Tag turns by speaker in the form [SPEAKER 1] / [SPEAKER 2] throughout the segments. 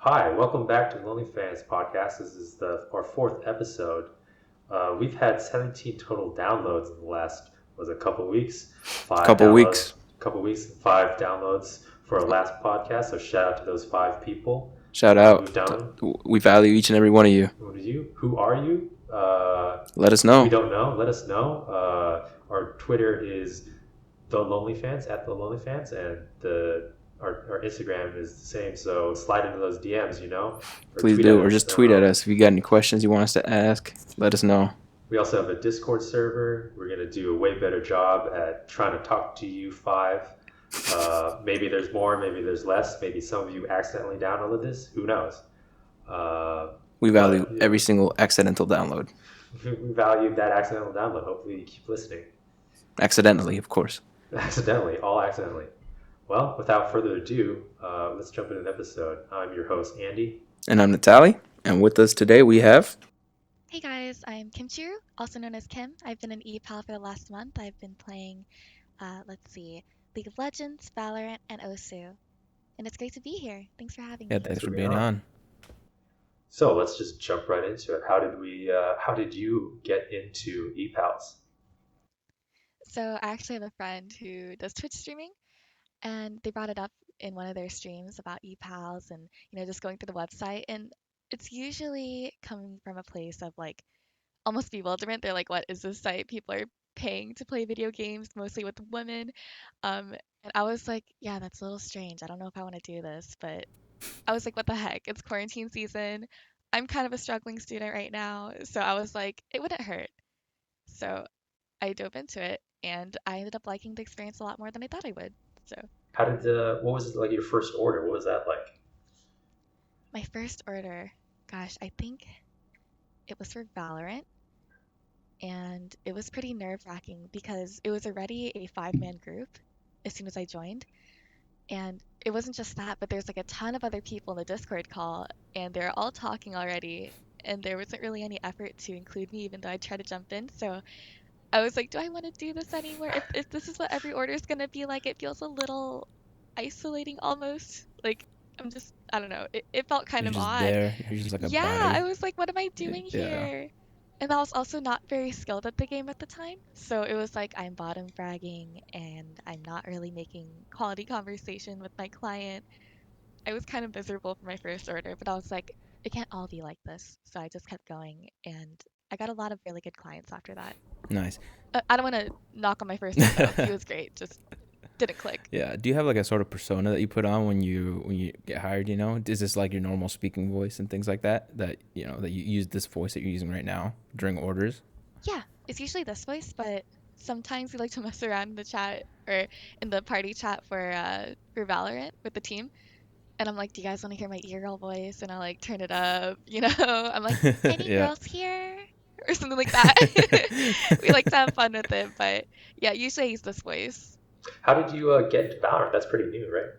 [SPEAKER 1] Hi, welcome back to Lonely Fans Podcast. This is our fourth episode. We've had 17 total downloads in the last was a couple weeks, five
[SPEAKER 2] Couple
[SPEAKER 1] downloads,
[SPEAKER 2] weeks.
[SPEAKER 1] couple weeks, five downloads for our last podcast. So shout out to those five people
[SPEAKER 2] Shout out.
[SPEAKER 1] who've done.
[SPEAKER 2] We value each and every one of you.
[SPEAKER 1] What are you? Who are you?
[SPEAKER 2] Let us
[SPEAKER 1] If we
[SPEAKER 2] know.
[SPEAKER 1] don't know, let us know. Our Twitter is the Lonely Fans at the Lonely Fans, and our Instagram is the same. So slide into those DMs, or
[SPEAKER 2] Please
[SPEAKER 1] tweet at
[SPEAKER 2] do, or
[SPEAKER 1] us.
[SPEAKER 2] just tweet at us if you got any questions you want us to ask. Let us know.
[SPEAKER 1] We also have a Discord server. We're gonna do a way better job at trying to talk to you five. Maybe there's more, maybe there's less. Maybe some of you accidentally downloaded this. Who knows? Uh,
[SPEAKER 2] We value
[SPEAKER 1] but
[SPEAKER 2] every single accidental download.
[SPEAKER 1] we valued that accidental download. Hopefully, you keep listening.
[SPEAKER 2] Accidentally, of course.
[SPEAKER 1] Accidentally, all accidentally. Well, without further ado, let's jump into the episode. I'm your host, Andy.
[SPEAKER 2] And I'm Nettaly, and with us today we have.
[SPEAKER 3] Hey guys, I'm Kimchiru, also known as Kim. I've been an EPAL for the last month. I've been playing, League of Legends, Valorant, and Osu. And it's great to be here. Thanks for having
[SPEAKER 2] Yeah,
[SPEAKER 3] me.
[SPEAKER 2] thanks for
[SPEAKER 1] being
[SPEAKER 2] being
[SPEAKER 1] on.
[SPEAKER 2] on.
[SPEAKER 1] So let's just jump right into it. How did you get into ePals?
[SPEAKER 3] So I actually have a friend who does Twitch streaming, and they brought it up in one of their streams about EPALs and, just going through the website. And it's usually coming from a place of like almost bewilderment. They're like, what is this site? People are paying to play video games, mostly with women. And I was like, yeah, that's a little strange. I don't know if I want to do this, but I was like, what the heck? It's quarantine season. I'm kind of a struggling student right now. So I was like, it wouldn't hurt. So I dove into it and I ended up liking the experience a lot more than I thought I would. So
[SPEAKER 1] What was like your first order? What was that like?
[SPEAKER 3] my first order, gosh, I think it was for Valorant. And it was pretty nerve-wracking because it was already a five-man group as soon as I joined. And it wasn't just that, but there's like a ton of other people in the Discord call, and they're all talking already. And there wasn't really any effort to include me, even though I tried to jump in. So I was like, do I want to do this anymore? If this is what every order is going to be like, it feels a little isolating almost. Like, I don't know. It felt kind
[SPEAKER 2] You're
[SPEAKER 3] of
[SPEAKER 2] just
[SPEAKER 3] odd.
[SPEAKER 2] there. You're just like a
[SPEAKER 3] Yeah, I
[SPEAKER 2] body.
[SPEAKER 3] was like, what am I doing
[SPEAKER 2] Yeah.
[SPEAKER 3] here? And I was also not very skilled at the game at the time. So it was like I'm bottom fragging and I'm not really making quality conversation with my client. I was kind of miserable for my first order, but I was like, it can't all be like this. So I just kept going and I got a lot of really good clients after that.
[SPEAKER 2] Nice.
[SPEAKER 3] I don't want to knock on my first one though. He was great, just didn't click.
[SPEAKER 2] Yeah. Do you have like a sort of persona that you put on when you get hired? Is this like your normal speaking voice and things like that? That you use this voice that you're using right now during orders.
[SPEAKER 3] Yeah, it's usually this voice, but sometimes we like to mess around in the chat or in the party chat for Valorant with the team. And I'm like, do you guys want to hear my egirl voice? And I like turn it up, I'm like, any
[SPEAKER 2] Yeah.
[SPEAKER 3] girls here? Or something like that. We like to have fun with it, but yeah, usually I use this voice.
[SPEAKER 1] How did you get into Valorant? That's pretty new, right?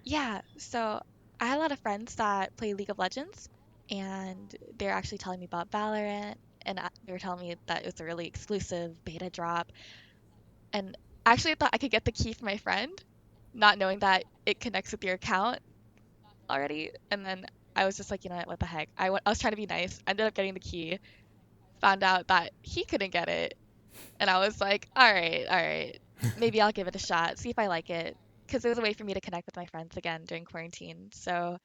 [SPEAKER 3] Yeah, so I had a lot of friends that play League of Legends, and they're actually telling me about Valorant, and they were telling me that it was a really exclusive beta drop. And actually, I thought I could get the key from my friend, not knowing that it connects with your account already. And then I was just like, you know what the heck? I was trying to be nice. Ended up getting the key. Found out that he couldn't get it, and I was like, all right, maybe I'll give it a shot, see if I like it, because it was a way for me to connect with my friends again during quarantine. So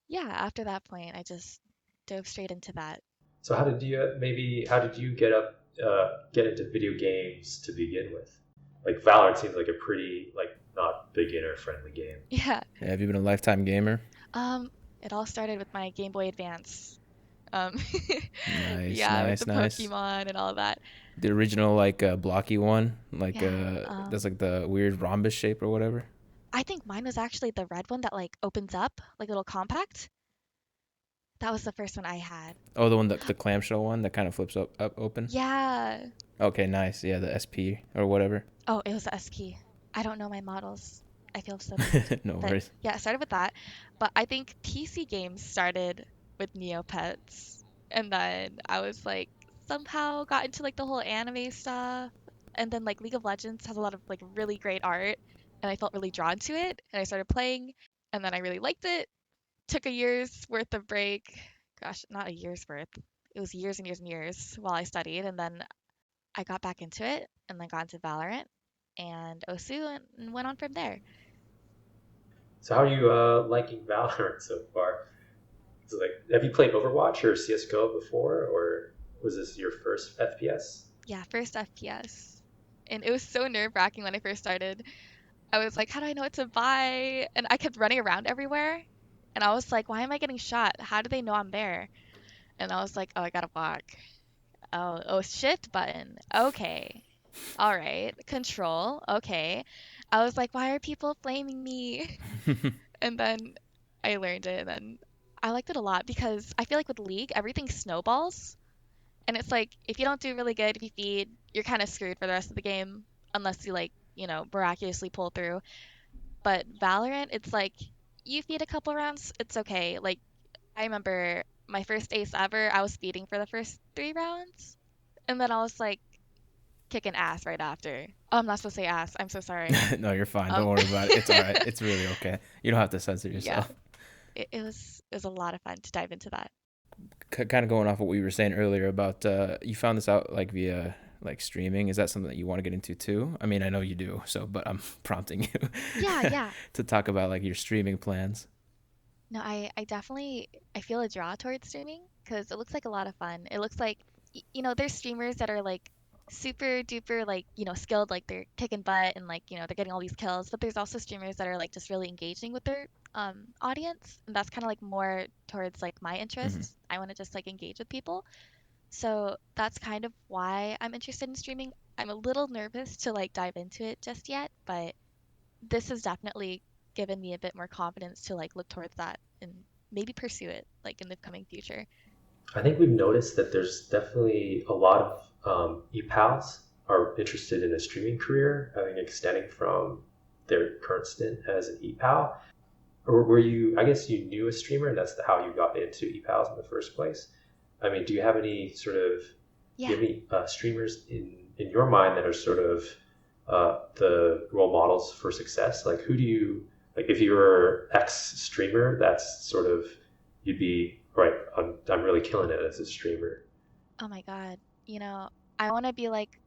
[SPEAKER 3] yeah, after that point, I just dove straight into that.
[SPEAKER 1] So how did you get into video games to begin with? Like Valorant seems like a pretty like not beginner friendly game.
[SPEAKER 3] Yeah.
[SPEAKER 2] Yeah, have you been a lifetime gamer?
[SPEAKER 3] Um, it all started with my Game Boy Advance. Um,
[SPEAKER 2] Nice,
[SPEAKER 3] yeah, with the
[SPEAKER 2] nice, nice.
[SPEAKER 3] Pokemon and all that.
[SPEAKER 2] The original like blocky one, like
[SPEAKER 3] Yeah.
[SPEAKER 2] that's like the weird rhombus shape or whatever.
[SPEAKER 3] I think mine was actually the red one that like opens up, like a little compact. That was the first one I had.
[SPEAKER 2] Oh, the one the clamshell one that kind of flips up open.
[SPEAKER 3] Yeah.
[SPEAKER 2] Okay, nice. Yeah, the SP or whatever.
[SPEAKER 3] Oh, it was the SP. I don't know my models. I feel so bad.
[SPEAKER 2] No
[SPEAKER 3] But
[SPEAKER 2] worries.
[SPEAKER 3] yeah, it started with that. But I think PC games started with Neopets. And then I was like somehow got into like the whole anime stuff. And then like League of Legends has a lot of like really great art and I felt really drawn to it and I started playing and then I really liked it took a year's worth of break. Gosh, not a year's worth. It was years and years and years while I studied, and then I got back into it, and then got into Valorant and Osu, and went on from there.
[SPEAKER 1] So how are you liking Valorant so far? So like, have you played Overwatch or CS:GO before, or was this your first FPS?
[SPEAKER 3] Yeah, first FPS. And it was so nerve-wracking when I first started. I was like, how do I know what to buy? And I kept running around everywhere. And I was like, why am I getting shot? How do they know I'm there? And I was like, oh, I gotta walk. Oh, shift button. Okay. All right. Control. Okay. I was like, why are people flaming me? And then I learned it, and then I liked it a lot because I feel like with League, everything snowballs. And it's like if you don't do really good, if you feed, you're kind of screwed for the rest of the game unless you like, miraculously pull through. But Valorant, it's like you feed a couple rounds, it's okay. Like I remember my first ace ever, I was feeding for the first 3 rounds, and then I was like kicking ass right after. Oh, I'm not supposed to say ass. I'm so sorry.
[SPEAKER 2] No, you're fine. Don't
[SPEAKER 3] Um,
[SPEAKER 2] worry about it. It's all right. It's really okay. You don't have to censor
[SPEAKER 3] yeah,
[SPEAKER 2] yourself.
[SPEAKER 3] it was a lot of fun to dive into that.
[SPEAKER 2] Kind of going off what we were saying earlier about you found this out like via like streaming. Is that something that you want to get into too? I mean, I know you do. So, but I'm prompting you
[SPEAKER 3] Yeah, yeah.
[SPEAKER 2] to talk about like your streaming plans.
[SPEAKER 3] No, I definitely I feel a draw towards streaming because it looks like a lot of fun. It looks like there's streamers that are like super duper like, skilled, like they're kicking butt and like, they're getting all these kills, but there's also streamers that are like just really engaging with their audience, and that's kind of like more towards like my
[SPEAKER 2] Hmm.
[SPEAKER 3] interests. I want to just like engage with people. So that's kind of why I'm interested in streaming. I'm a little nervous to like dive into it just yet, but this has definitely given me a bit more confidence to like look towards that and maybe pursue it like in the coming future.
[SPEAKER 1] I think we've noticed that there's definitely a lot of e-pals are interested in a streaming career, I think extending from their current stint as an e-pal. Or were you? I guess you knew a streamer, and that's how you got into e-pals in the first place. I mean, do you have any sort of do you
[SPEAKER 3] Yeah.
[SPEAKER 1] have any streamers in your mind that are sort of the role models for success? Like, who do you like? If you were X streamer, that's sort of you'd be right. I'm really killing it as a streamer.
[SPEAKER 3] Oh my God. I want to be like,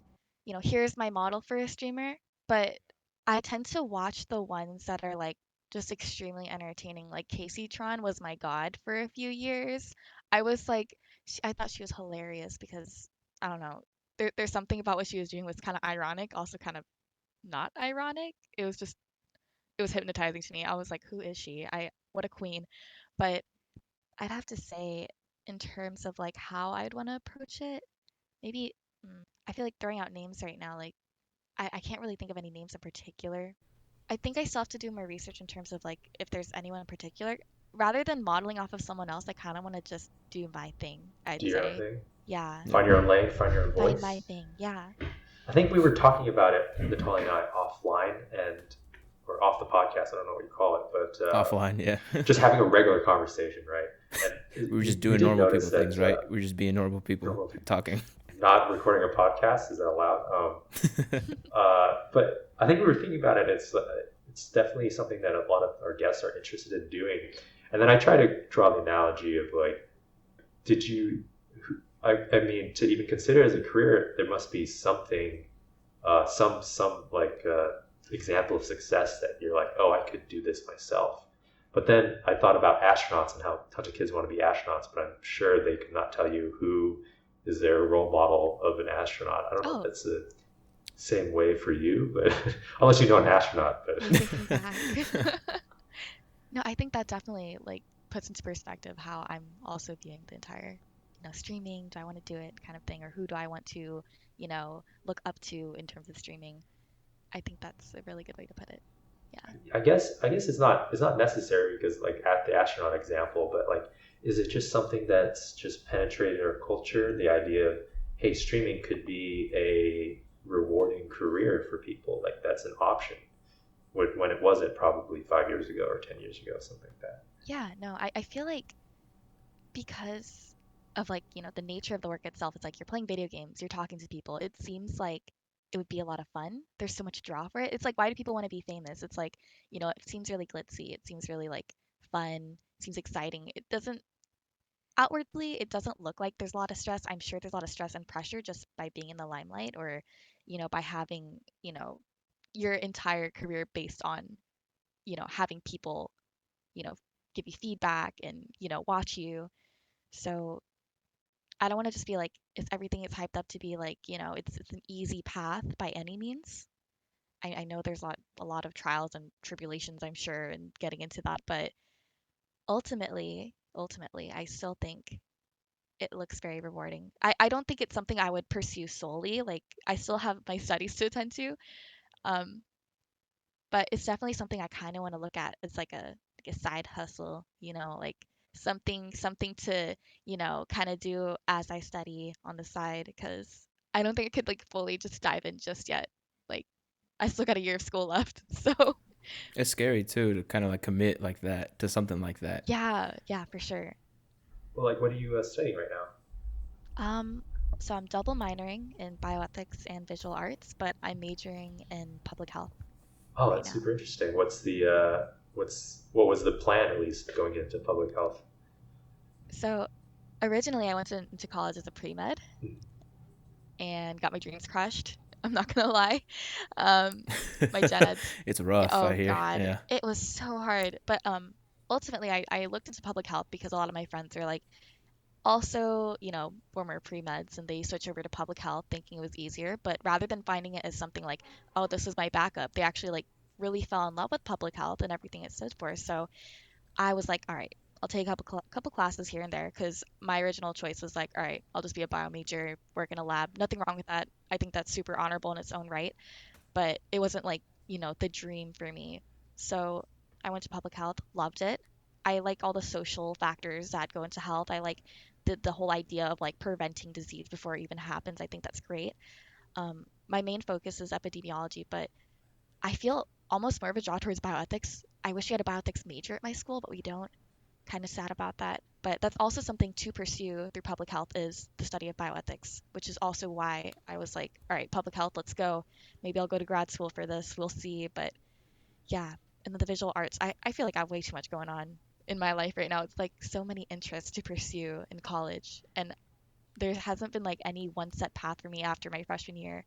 [SPEAKER 3] here's my model for a streamer, but I tend to watch the ones that are like just extremely entertaining. Like Casey Tron was my god for a few years. I was like, I thought she was hilarious because I don't know. There's something about what she was doing was kind of ironic, also kind of not ironic. It was hypnotizing to me. I was like, who is she? What a queen. But I'd have to say, in terms of like how I'd want to approach it, maybe I feel like throwing out names right now, like I can't really think of any names in particular. I think I still have to do more research in terms of like if there's anyone in particular. Rather than modeling off of someone else, I kind of want to just do my thing,
[SPEAKER 1] Do
[SPEAKER 3] I'd
[SPEAKER 1] your own
[SPEAKER 3] say.
[SPEAKER 1] thing,
[SPEAKER 3] Yeah,
[SPEAKER 2] Yeah.
[SPEAKER 1] find your own lane, find your own
[SPEAKER 3] find my
[SPEAKER 1] voice.
[SPEAKER 3] thing. Yeah.
[SPEAKER 1] I think we were talking about it, Nettaly and I, offline and or off the podcast. I don't know what you call it, but
[SPEAKER 2] Offline, yeah.
[SPEAKER 1] just having a regular conversation, right? And
[SPEAKER 2] We were just
[SPEAKER 1] you
[SPEAKER 2] doing
[SPEAKER 1] did
[SPEAKER 2] normal
[SPEAKER 1] notice
[SPEAKER 2] people
[SPEAKER 1] that
[SPEAKER 2] things, right? We are just being normal people
[SPEAKER 1] normal people
[SPEAKER 2] talking.
[SPEAKER 1] not recording a podcast is that allowed? But I think we were thinking about it. It's definitely something that a lot of our guests are interested in doing. And then I try to draw the analogy of like, did you? I mean, to even consider it as a career, there must be something, some like example of success that you're like, oh, I could do this myself. But then I thought about astronauts and how a ton of kids want to be astronauts, but I'm sure they could not tell you who is their role model of an astronaut. I don't know if
[SPEAKER 3] Oh,
[SPEAKER 1] that's the same way for you, but unless you know an astronaut. But
[SPEAKER 3] you're taking me back. No, I think that definitely like puts into perspective how I'm also viewing the entire, streaming. Do I want to do it kind of thing, or who do I want to, look up to in terms of streaming? I think that's a really good way to put it. Yeah.
[SPEAKER 1] I guess it's not necessary because like at the astronaut example, but like is it just something that's just penetrated our culture? The idea of hey, streaming could be a rewarding career for people. Like that's an option when it wasn't probably 5 years ago or 10 years ago, something like that.
[SPEAKER 3] Yeah, no, I feel like because of like, the nature of the work itself, it's like you're playing video games, you're talking to people. It seems like it would be a lot of fun. There's so much draw for it. It's like, why do people want to be famous? It's like, it seems really glitzy. It seems really like fun. seems exciting. It doesn't outwardly, it doesn't look like there's a lot of stress. I'm sure there's a lot of stress and pressure just by being in the limelight or, by having, your entire career based on, having people, you know, give you feedback and, watch you. So I don't want to just be like, it's everything is hyped up to be like, it's an easy path by any means. I know there's a lot of trials and tribulations, I'm sure, and getting into that, but ultimately, I still think it looks very rewarding. I don't think it's something I would pursue solely. Like I still have my studies to attend to. Um, but it's definitely something I kind of want to look at as like a side hustle, like something to, kind of do as I study on the side because I don't think I could like fully just dive in just yet. Like I still got a year of school left. So,
[SPEAKER 2] It's scary too to kind of like commit like that to something like that.
[SPEAKER 3] yeah, yeah, for sure.
[SPEAKER 1] Well, like, what are you studying right now?
[SPEAKER 3] Um, so I'm double minoring in bioethics and visual arts, but I'm majoring in public health
[SPEAKER 1] Oh,
[SPEAKER 3] right
[SPEAKER 1] that's
[SPEAKER 3] now.
[SPEAKER 1] super interesting. What was the plan at least going into public health?
[SPEAKER 3] So originally I went into college as a pre-med
[SPEAKER 1] Hmm.
[SPEAKER 3] and got my dreams crushed. I'm not gonna lie. Um, my gen eds,
[SPEAKER 2] It's rough, I
[SPEAKER 3] oh
[SPEAKER 2] hear.
[SPEAKER 3] God,
[SPEAKER 2] Yeah.
[SPEAKER 3] it was so hard. But ultimately I looked into public health because a lot of my friends are like also, former pre-meds and they switch over to public health thinking it was easier. But rather than finding it as something like, oh, this is my backup, they actually like really fell in love with public health and everything it stood for. So I was like, all right, I'll take a couple classes here and there because my original choice was like, all right, I'll just be a bio major, work in a lab. Nothing wrong with that. I think that's super honorable in its own right, but it wasn't like, the dream for me. So I went to public health, loved it. I like all the social factors that go into health. I like the whole idea of like preventing disease before it even happens. I think that's great. My main focus is epidemiology, but I feel almost more of a draw towards bioethics. I wish we had a bioethics major at my school, but we don't. Kind of sad about that. But that's also something to pursue through public health is the study of bioethics, which is also why I was like, all right, public health, let's go. Maybe I'll go to grad school for this. We'll see. But yeah, and then the visual arts, I feel like I have way too much going on in my life right now. It's like so many interests to pursue in college. And there hasn't been like any one set path for me after my freshman year.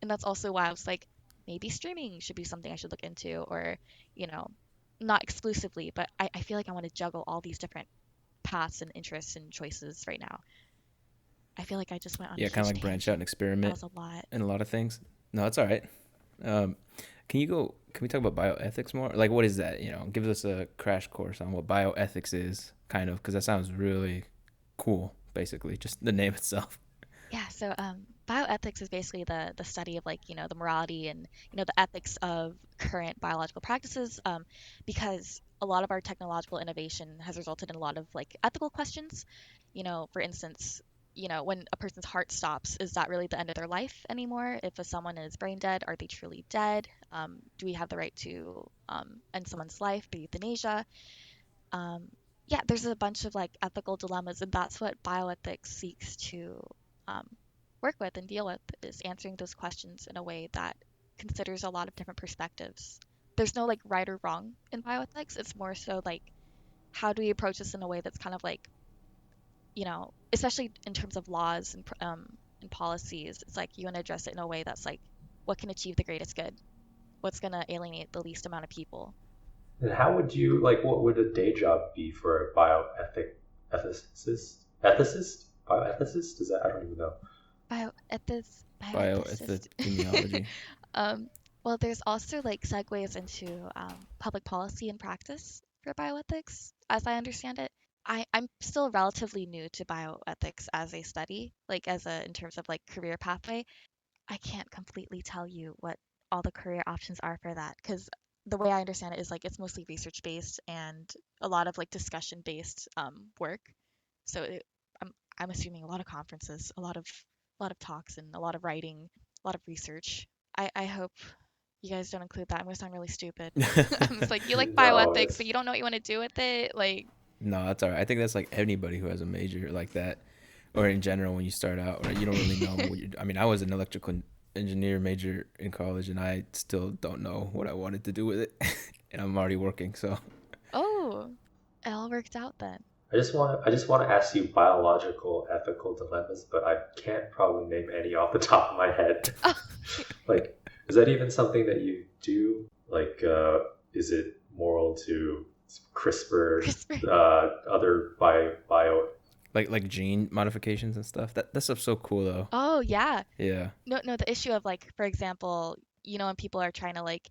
[SPEAKER 3] And that's also why I was like, maybe streaming should be something I should look into, or, you know, not exclusively, but I feel like I want to juggle all these different paths and interests and choices right now. I feel like I just went on a
[SPEAKER 2] Yeah, kind of
[SPEAKER 3] huge
[SPEAKER 2] like branch out and
[SPEAKER 3] tangent. That
[SPEAKER 2] experiment
[SPEAKER 3] was a lot.
[SPEAKER 2] in a lot of things. No, it's all right. Um, can we talk about bioethics more? Like, what is that? Give us a crash course on what bioethics is, kind of, because that sounds really cool, basically, just the name itself.
[SPEAKER 3] Yeah, so bioethics is basically the study of like, the morality and, the ethics of current biological practices, because a lot of our technological innovation has resulted in a lot of like ethical questions. For instance, when a person's heart stops, is that really the end of their life anymore? If someone is brain dead, are they truly dead? Do we have the right to end someone's life through euthanasia? um, yeah, there's a bunch of like ethical dilemmas, and that's what bioethics seeks to um, work with and deal with is answering those questions in a way that considers a lot of different perspectives. There's no like right or wrong in bioethics. It's more so like how do we approach this in a way that's kind of like, especially in terms of laws and policies. It's like you want to address it in a way that's like what can achieve the greatest good, what's going to alienate the least amount of people.
[SPEAKER 1] And how would you like? What would a day job be for a bioethic ethicist? Ethicist? Bioethicist? Is that I don't even know.
[SPEAKER 3] Bioethicist.
[SPEAKER 2] Bioepidemiology.
[SPEAKER 3] um, well, there's also like segues into public policy and practice for bioethics, as I understand it. I'm still relatively new to bioethics as a study, like as a in terms of like career pathway. I can't completely tell you what all the career options are for that because the way I understand it is like it's mostly research based and a lot of like discussion based work. So I'm assuming a lot of conferences, a lot of talks, and a lot of writing, a lot of research. I hope you guys don't include that. I'm gonna sound really stupid. I'm just like you like
[SPEAKER 1] No,
[SPEAKER 3] bioethics, but
[SPEAKER 1] it's
[SPEAKER 3] you don't know what you want to do with it. Like,
[SPEAKER 2] No, that's all right. I think that's like anybody who has a major like that, or in general when you start out, or you don't really know what you're. I mean, I was an electrical engineer major in college, and I still don't know what I wanted to do with it, and I'm already working. So
[SPEAKER 3] oh. It all worked out then.
[SPEAKER 1] I just want to ask you biological ethical dilemmas, but I can't probably name any off the top of my head.
[SPEAKER 3] Oh,
[SPEAKER 1] Like, is that even something that you do? Like, is it moral to CRISPR,
[SPEAKER 3] CRISPR.
[SPEAKER 1] other bio?
[SPEAKER 2] Like gene modifications and stuff. That stuff's so cool though.
[SPEAKER 3] Oh, yeah.
[SPEAKER 2] Yeah.
[SPEAKER 3] No, the issue of like, for example, when people are trying to like,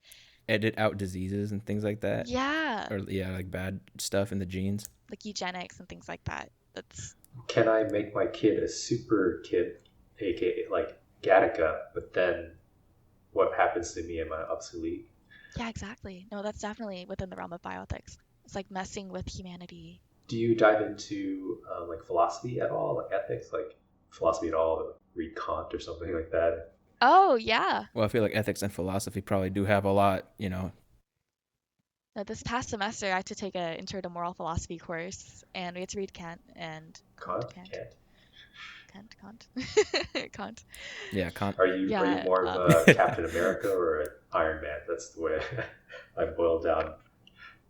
[SPEAKER 2] Edit out diseases and things like that.
[SPEAKER 3] yeah,
[SPEAKER 2] Or yeah, like bad stuff in the genes.
[SPEAKER 3] like eugenics and things like that. That's
[SPEAKER 1] Can I make my kid a super kid, aka like Gattaca, but then what happens to me? Am I obsolete?
[SPEAKER 3] Yeah, exactly. No, that's definitely within the realm of bioethics. It's like messing with humanity.
[SPEAKER 1] Do you dive into like philosophy at all, like ethics, like philosophy at all? Read Kant or something like that?
[SPEAKER 3] Oh, yeah.
[SPEAKER 2] Well, I feel like ethics and philosophy probably do have a lot,
[SPEAKER 3] Now, this past semester, I had to take a intro to moral philosophy course, and we had to read Kant and
[SPEAKER 1] Kant, Kant.
[SPEAKER 3] Kant.
[SPEAKER 2] Yeah,
[SPEAKER 3] Yeah.
[SPEAKER 1] Are you more of a Captain America or an Iron Man? That's the way I boil down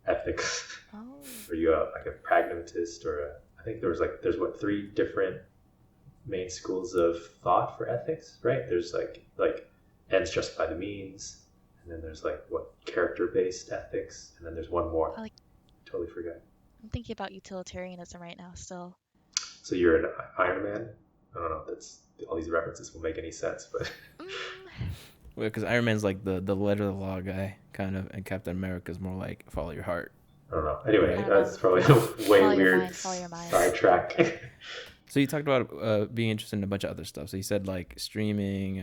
[SPEAKER 1] ethics.
[SPEAKER 3] Oh.
[SPEAKER 1] Are you like a pragmatist or I think there's what, three different main schools of thought for ethics, right? There's like ends justify the means, and then there's like what, character based ethics, and then there's one more.
[SPEAKER 3] I like.
[SPEAKER 1] Totally forgot.
[SPEAKER 3] I'm thinking about utilitarianism right now still.
[SPEAKER 1] So you're an Iron Man? I don't know if that's all these references will make any sense, but
[SPEAKER 3] Mm,
[SPEAKER 2] well, because Iron Man's like the letter of the law guy, kind of, and Captain America's more like follow your heart.
[SPEAKER 1] I don't know. Anyway,
[SPEAKER 3] I don't
[SPEAKER 1] that's
[SPEAKER 3] know.
[SPEAKER 1] probably a way
[SPEAKER 3] Follow your
[SPEAKER 1] weird
[SPEAKER 3] mind, follow your mind.
[SPEAKER 1] sidetrack.
[SPEAKER 2] So you talked about being interested in a bunch of other stuff. So you said like streaming,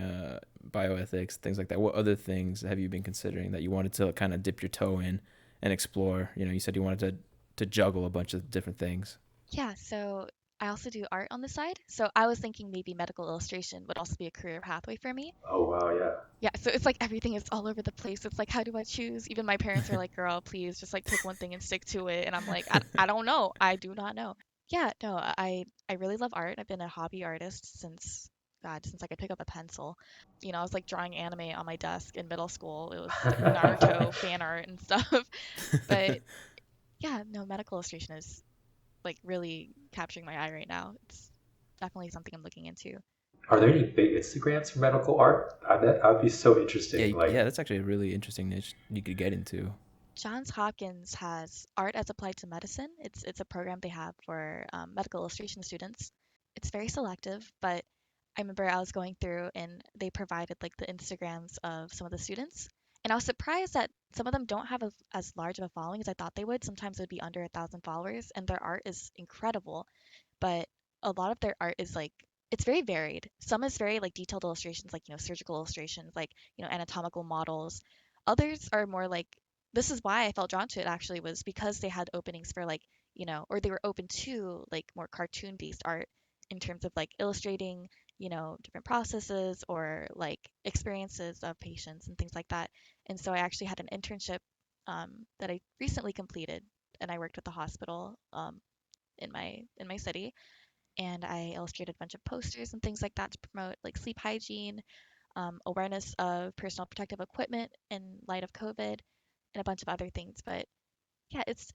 [SPEAKER 2] bioethics, things like that. What other things have you been considering that you wanted to kind of dip your toe in and explore? You said you wanted to juggle a bunch of different things.
[SPEAKER 3] Yeah, so I also do art on the side. So I was thinking maybe medical illustration would also be a career pathway for me.
[SPEAKER 1] Oh wow, yeah.
[SPEAKER 3] Yeah, so it's like everything is all over the place. It's like, how do I choose? Even my parents are like, girl, please just like pick one thing and stick to it. And I'm like, I don't know. I do not know. Yeah, no, I really love art. I've been a hobby artist since, God, since I could pick up a pencil. I was like drawing anime on my desk in middle school. It was Naruto fan art and stuff. But yeah, no, medical illustration is like really capturing my eye right now. It's definitely something I'm looking into.
[SPEAKER 1] Are there any big Instagrams for medical art? I'd be so interesting.
[SPEAKER 2] Yeah, that's actually a really interesting niche you could get into.
[SPEAKER 3] Johns Hopkins has art as applied to medicine. It's a program they have for medical illustration students. It's very selective, but I remember I was going through and they provided like the Instagrams of some of the students, and I was surprised that some of them don't have as large of a following as I thought they would. Sometimes it would be under 1,000 followers, and their art is incredible, but a lot of their art is like it's very varied. Some is very like detailed illustrations, like surgical illustrations, like anatomical models. Others are more like this is why I felt drawn to it actually was because they had openings for like or they were open to like more cartoon based art in terms of like illustrating different processes or like experiences of patients and things like that. And so I actually had an internship that I recently completed, and I worked with the hospital in my city, and I illustrated a bunch of posters and things like that to promote like sleep hygiene, awareness of personal protective equipment in light of COVID, and a bunch of other things. But yeah, it's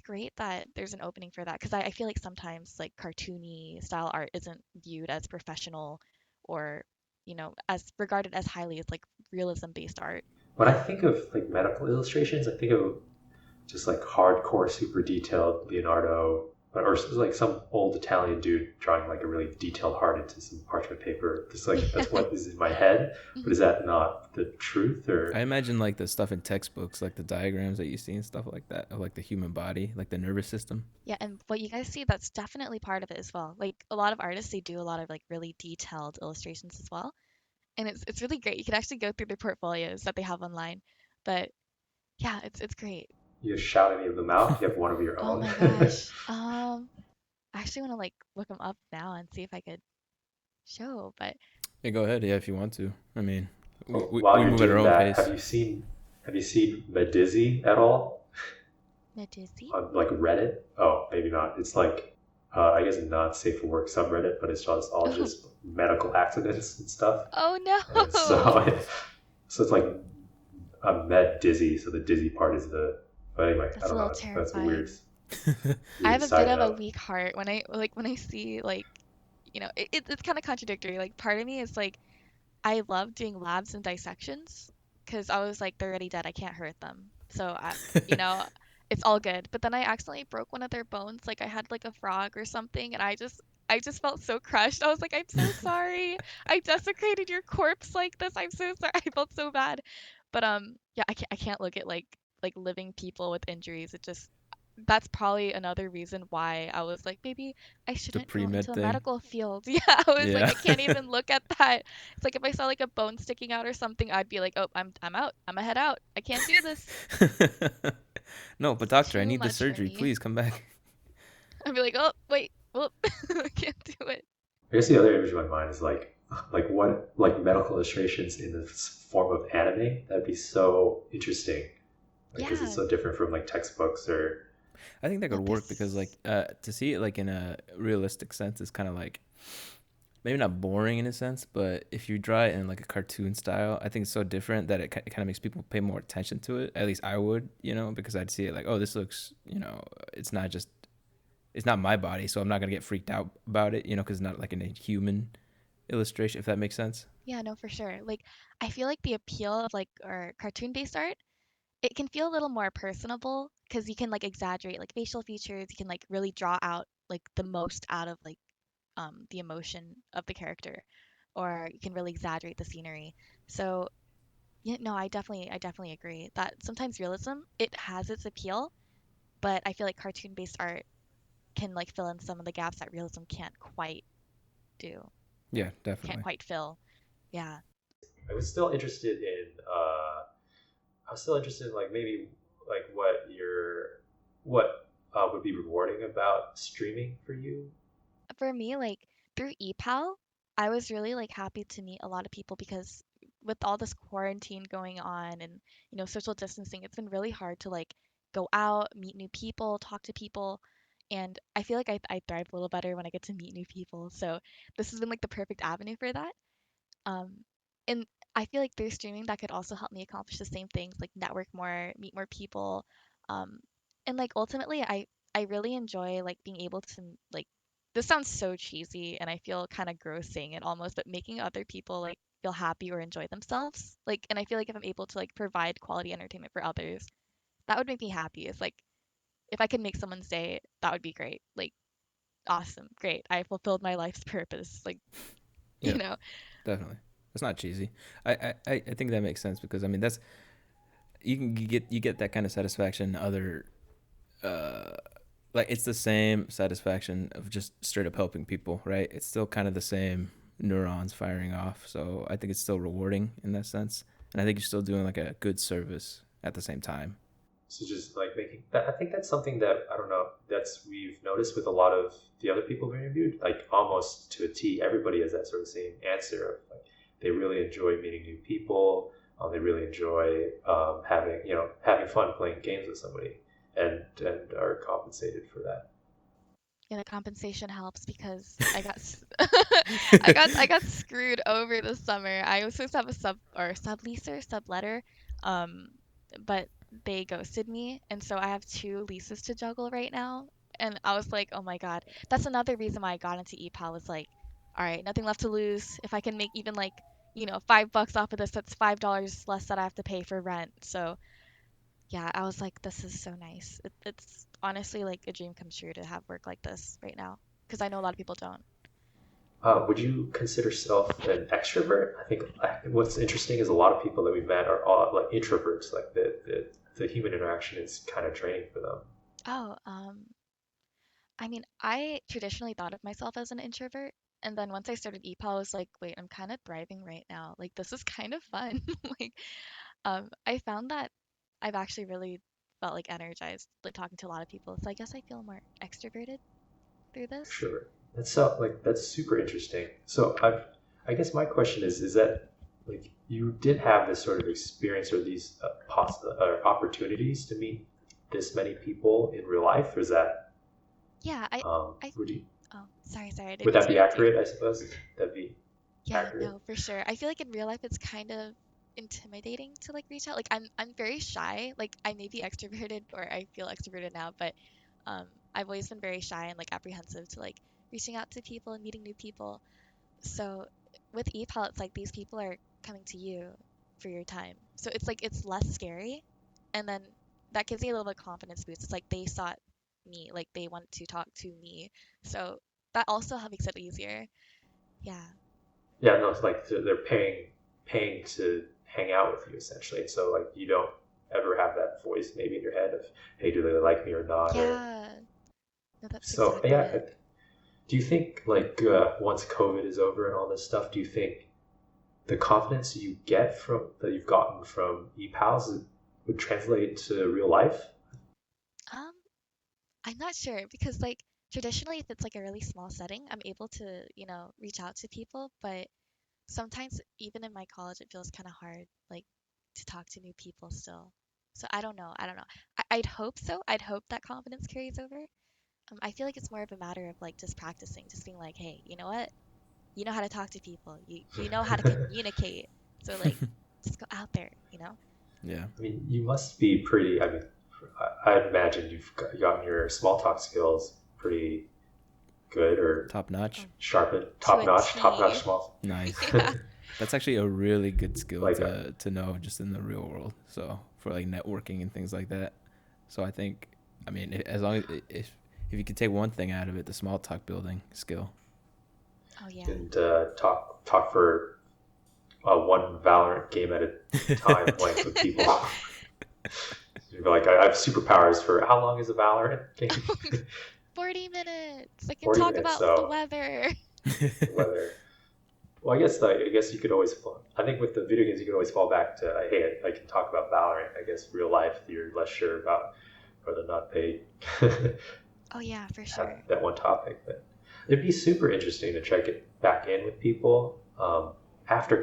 [SPEAKER 3] great that there's an opening for that because I feel like sometimes like cartoony style art isn't viewed as professional or as regarded as highly as like realism based art.
[SPEAKER 1] When I think of like medical illustrations, I think of just like hardcore, super detailed Leonardo, or like some old Italian dude drawing like a really detailed heart into some parchment paper. Just like that's what is in my head. But is that not the truth, or?
[SPEAKER 2] I imagine like the stuff in textbooks, like the diagrams that you see and stuff like that of like the human body, like the nervous system.
[SPEAKER 3] Yeah, and what you guys see, that's definitely part of it as well. Like a lot of artists, they do a lot of like really detailed illustrations as well. And it's really great. You can actually go through their portfolios that they have online. But yeah, it's great.
[SPEAKER 1] You shout any of them out? You have one of your
[SPEAKER 3] Oh
[SPEAKER 1] own.
[SPEAKER 3] my gosh. I actually want to like look them up now and see if I could show, but
[SPEAKER 2] Yeah, go ahead. Yeah, if you want to. I mean, we
[SPEAKER 1] While you're
[SPEAKER 2] move at our
[SPEAKER 1] doing
[SPEAKER 2] own
[SPEAKER 1] that,
[SPEAKER 2] pace.
[SPEAKER 1] have you seen Medizi at all
[SPEAKER 3] Medici?
[SPEAKER 1] on like Reddit? Oh, maybe not. It's like I guess not safe for work subreddit, but it's just all
[SPEAKER 3] Oh,
[SPEAKER 1] just medical accidents and stuff.
[SPEAKER 3] oh
[SPEAKER 1] And
[SPEAKER 3] no.
[SPEAKER 1] so so it's like I'm med dizzy, so the dizzy part is the. But anyway, I
[SPEAKER 3] That's a
[SPEAKER 1] don't
[SPEAKER 3] little
[SPEAKER 1] know. That's weird.
[SPEAKER 3] terrifying. I
[SPEAKER 1] Weird
[SPEAKER 3] have a bit
[SPEAKER 1] side
[SPEAKER 3] of a
[SPEAKER 1] note.
[SPEAKER 3] weak heart when I see like, it's kind of contradictory. Like part of me is like I love doing labs and dissections because I was like, they're already dead. I can't hurt them. So you know, it's all good. But then I accidentally broke one of their bones. Like I had like a frog or something, and I just felt so crushed. I was like, I'm so sorry. I desecrated your corpse like this. I'm so sorry. I felt so bad. But yeah, I can't look at like living people with injuries. It just that's probably another reason why I was like, maybe I
[SPEAKER 2] The
[SPEAKER 3] shouldn't go
[SPEAKER 2] pre-med
[SPEAKER 3] into a
[SPEAKER 2] thing.
[SPEAKER 3] medical field. Yeah, I was like,
[SPEAKER 2] Yeah.
[SPEAKER 3] I can't even look at that. It's like if I saw like a bone sticking out or something, I'd be like, oh, I'm out. I'm a head out. I can't do this.
[SPEAKER 2] No, but
[SPEAKER 3] It's
[SPEAKER 2] doctor, I
[SPEAKER 3] too
[SPEAKER 2] need the
[SPEAKER 3] much for
[SPEAKER 2] surgery.
[SPEAKER 3] me.
[SPEAKER 2] Please come back.
[SPEAKER 3] I'd be like, oh, wait, whoop, I can't do it.
[SPEAKER 1] I guess the other image in my mind is like what like medical illustrations in the form of anime. That'd be so interesting, like because it's
[SPEAKER 3] Yeah,
[SPEAKER 1] so different from like textbooks or
[SPEAKER 2] I think that could
[SPEAKER 3] well,
[SPEAKER 2] work because like
[SPEAKER 3] this,
[SPEAKER 2] to see it like in a realistic sense is kind of like maybe not boring in a sense, but if you draw it in like a cartoon style, I think it's so different that it kind of makes people pay more attention to it. At least I would, because I'd see it like, oh, this looks, it's not just it's not my body, so I'm not gonna get freaked out about it, because it's not like in a human illustration, if that makes sense.
[SPEAKER 3] yeah, no, for sure. Like, I feel like the appeal of like or cartoon-based art, it can feel a little more personable because you can like exaggerate like facial features. You can like really draw out like the most out of like the emotion of the character, or you can really exaggerate the scenery. So yeah, no, I definitely agree that sometimes realism it has its appeal, but I feel like cartoon-based art can like fill in some of the gaps that realism can't quite do,
[SPEAKER 2] Yeah,
[SPEAKER 3] can't
[SPEAKER 2] definitely.
[SPEAKER 3] quite fill. Yeah.
[SPEAKER 1] I was still interested in I was still interested in like maybe like what would be rewarding about streaming for you.
[SPEAKER 3] For me, like through EPAL, I was really like happy to meet a lot of people because with all this quarantine going on and social distancing, it's been really hard to like go out, meet new people, talk to people. And I feel like I thrive a little better when I get to meet new people. So this has been like the perfect avenue for that. Um, and I feel like through streaming, that could also help me accomplish the same things, like network more, meet more people. Um, and like ultimately, I really enjoy like being able to like this sounds so cheesy and I feel kind of gross saying it almost, but making other people like feel happy or enjoy themselves. Like, and I feel like if I'm able to like provide quality entertainment for others, that would make me happy. It's like if I could make someone's day, that would be great. Like, awesome, great. I fulfilled my life's purpose. Like, you
[SPEAKER 2] Yeah,
[SPEAKER 3] know,
[SPEAKER 2] definitely. It's not cheesy. I think that makes sense because I mean that's you get that kind of satisfaction in other uh like it's the same satisfaction of just straight up helping people, right? It's still kind of the same neurons firing off. So I think it's still rewarding in that sense. And I think you're still doing like a good service at the same time.
[SPEAKER 1] So just like making that, I think that's something that I don't know. That's we've noticed with a lot of the other people we interviewed. Like almost to a T, everybody has that sort of same answer of like they really enjoy meeting new people. They really enjoy having fun playing games with somebody, and are compensated for that.
[SPEAKER 3] yeah, the compensation helps because I got screwed over this summer. I was supposed to have a subleaser, subletter, um, but they ghosted me, and so I have two leases to juggle right now. And I was like, oh my God, that's another reason why I got into EPAL was like, all right, nothing left to lose. If I can make even like, $5 off of this, that's $5 less that I have to pay for rent. So yeah, I was like, this is so nice. It's honestly like a dream come true to have work like this right now because I know a lot of people don't.
[SPEAKER 1] Would you consider yourself an extrovert? I think what's interesting is a lot of people that we've met are all like introverts. Like the human interaction is kind of draining for them.
[SPEAKER 3] Oh, I mean, I traditionally thought of myself as an introvert, and then once I started EPAL, I was like, wait, I'm kind of thriving right now. Like, this is kind of fun. Like, I found that I've actually really felt like energized, like talking to a lot of people. So I guess I feel more extroverted through this.
[SPEAKER 1] Sure. That's so like that's super interesting. So I guess my question is that like you did have this sort of experience or these opportunities to meet this many people in real life, or is that
[SPEAKER 3] Yeah, I,
[SPEAKER 1] would you
[SPEAKER 3] oh, sorry, I didn't
[SPEAKER 1] would
[SPEAKER 3] mean
[SPEAKER 1] that
[SPEAKER 3] to
[SPEAKER 1] be
[SPEAKER 3] interrupt you.
[SPEAKER 1] accurate? I suppose that'd be
[SPEAKER 3] Yeah,
[SPEAKER 1] accurate.
[SPEAKER 3] no, for sure. I feel like in real life it's kind of intimidating to like reach out. Like I'm very shy. Like I may be extroverted or I feel extroverted now, but Um, I've always been very shy and like apprehensive to like reaching out to people and meeting new people. So with ePal, it's like these people are coming to you for your time. So it's like it's less scary, and then that gives you a little bit of confidence boost. It's like they sought me, like they want to talk to me. So that also makes it easier. Yeah.
[SPEAKER 1] Yeah, no, it's like they're paying to hang out with you essentially. So like you don't ever have that voice maybe in your head of, hey, do they like me or not? Or
[SPEAKER 3] Yeah. No, that's
[SPEAKER 1] so
[SPEAKER 3] exactly
[SPEAKER 1] yeah.
[SPEAKER 3] it.
[SPEAKER 1] Do you think like once COVID is over and all this stuff, do you think the confidence you get from that you've gotten from ePals would translate to real life?
[SPEAKER 3] Um, I'm not sure because like traditionally if it's like a really small setting, I'm able to, reach out to people, but sometimes even in my college it feels kind of hard like to talk to new people still. So I don't know. I'd hope so. I'd hope that confidence carries over. I feel like it's more of a matter of like just practicing, just being like, hey, you know what, you know how to talk to people, you know how to communicate, so like just go out there.
[SPEAKER 2] Yeah.
[SPEAKER 1] I mean, you must be pretty. I mean, I imagine gotten your small talk skills pretty good or
[SPEAKER 2] Top
[SPEAKER 3] Oh,
[SPEAKER 2] notch.
[SPEAKER 1] sharpened,
[SPEAKER 3] to a
[SPEAKER 1] top notch
[SPEAKER 3] T.
[SPEAKER 1] small.
[SPEAKER 2] Nice.
[SPEAKER 3] Yeah.
[SPEAKER 2] That's actually a really good skill
[SPEAKER 1] Like,
[SPEAKER 2] to know just in the real world. So for like networking and things like that. So I think, I mean, as long as if you could take one thing out of it, the small talk building skill.
[SPEAKER 3] Oh yeah.
[SPEAKER 1] and talk for one Valorant game at a time length with people. You'd be like, I have superpowers for how long is a Valorant game?
[SPEAKER 3] 40 minutes. I can
[SPEAKER 1] 40
[SPEAKER 3] talk
[SPEAKER 1] minutes.
[SPEAKER 3] about the
[SPEAKER 1] So
[SPEAKER 3] weather.
[SPEAKER 1] whether, well, I guess you could always. I think with the video games, you could always fall back to, hey, I can talk about Valorant. I guess real life, you're less sure about whether or not they
[SPEAKER 3] Oh yeah, for
[SPEAKER 1] have
[SPEAKER 3] sure.
[SPEAKER 1] that one topic. But it'd be super interesting to check it back in with people after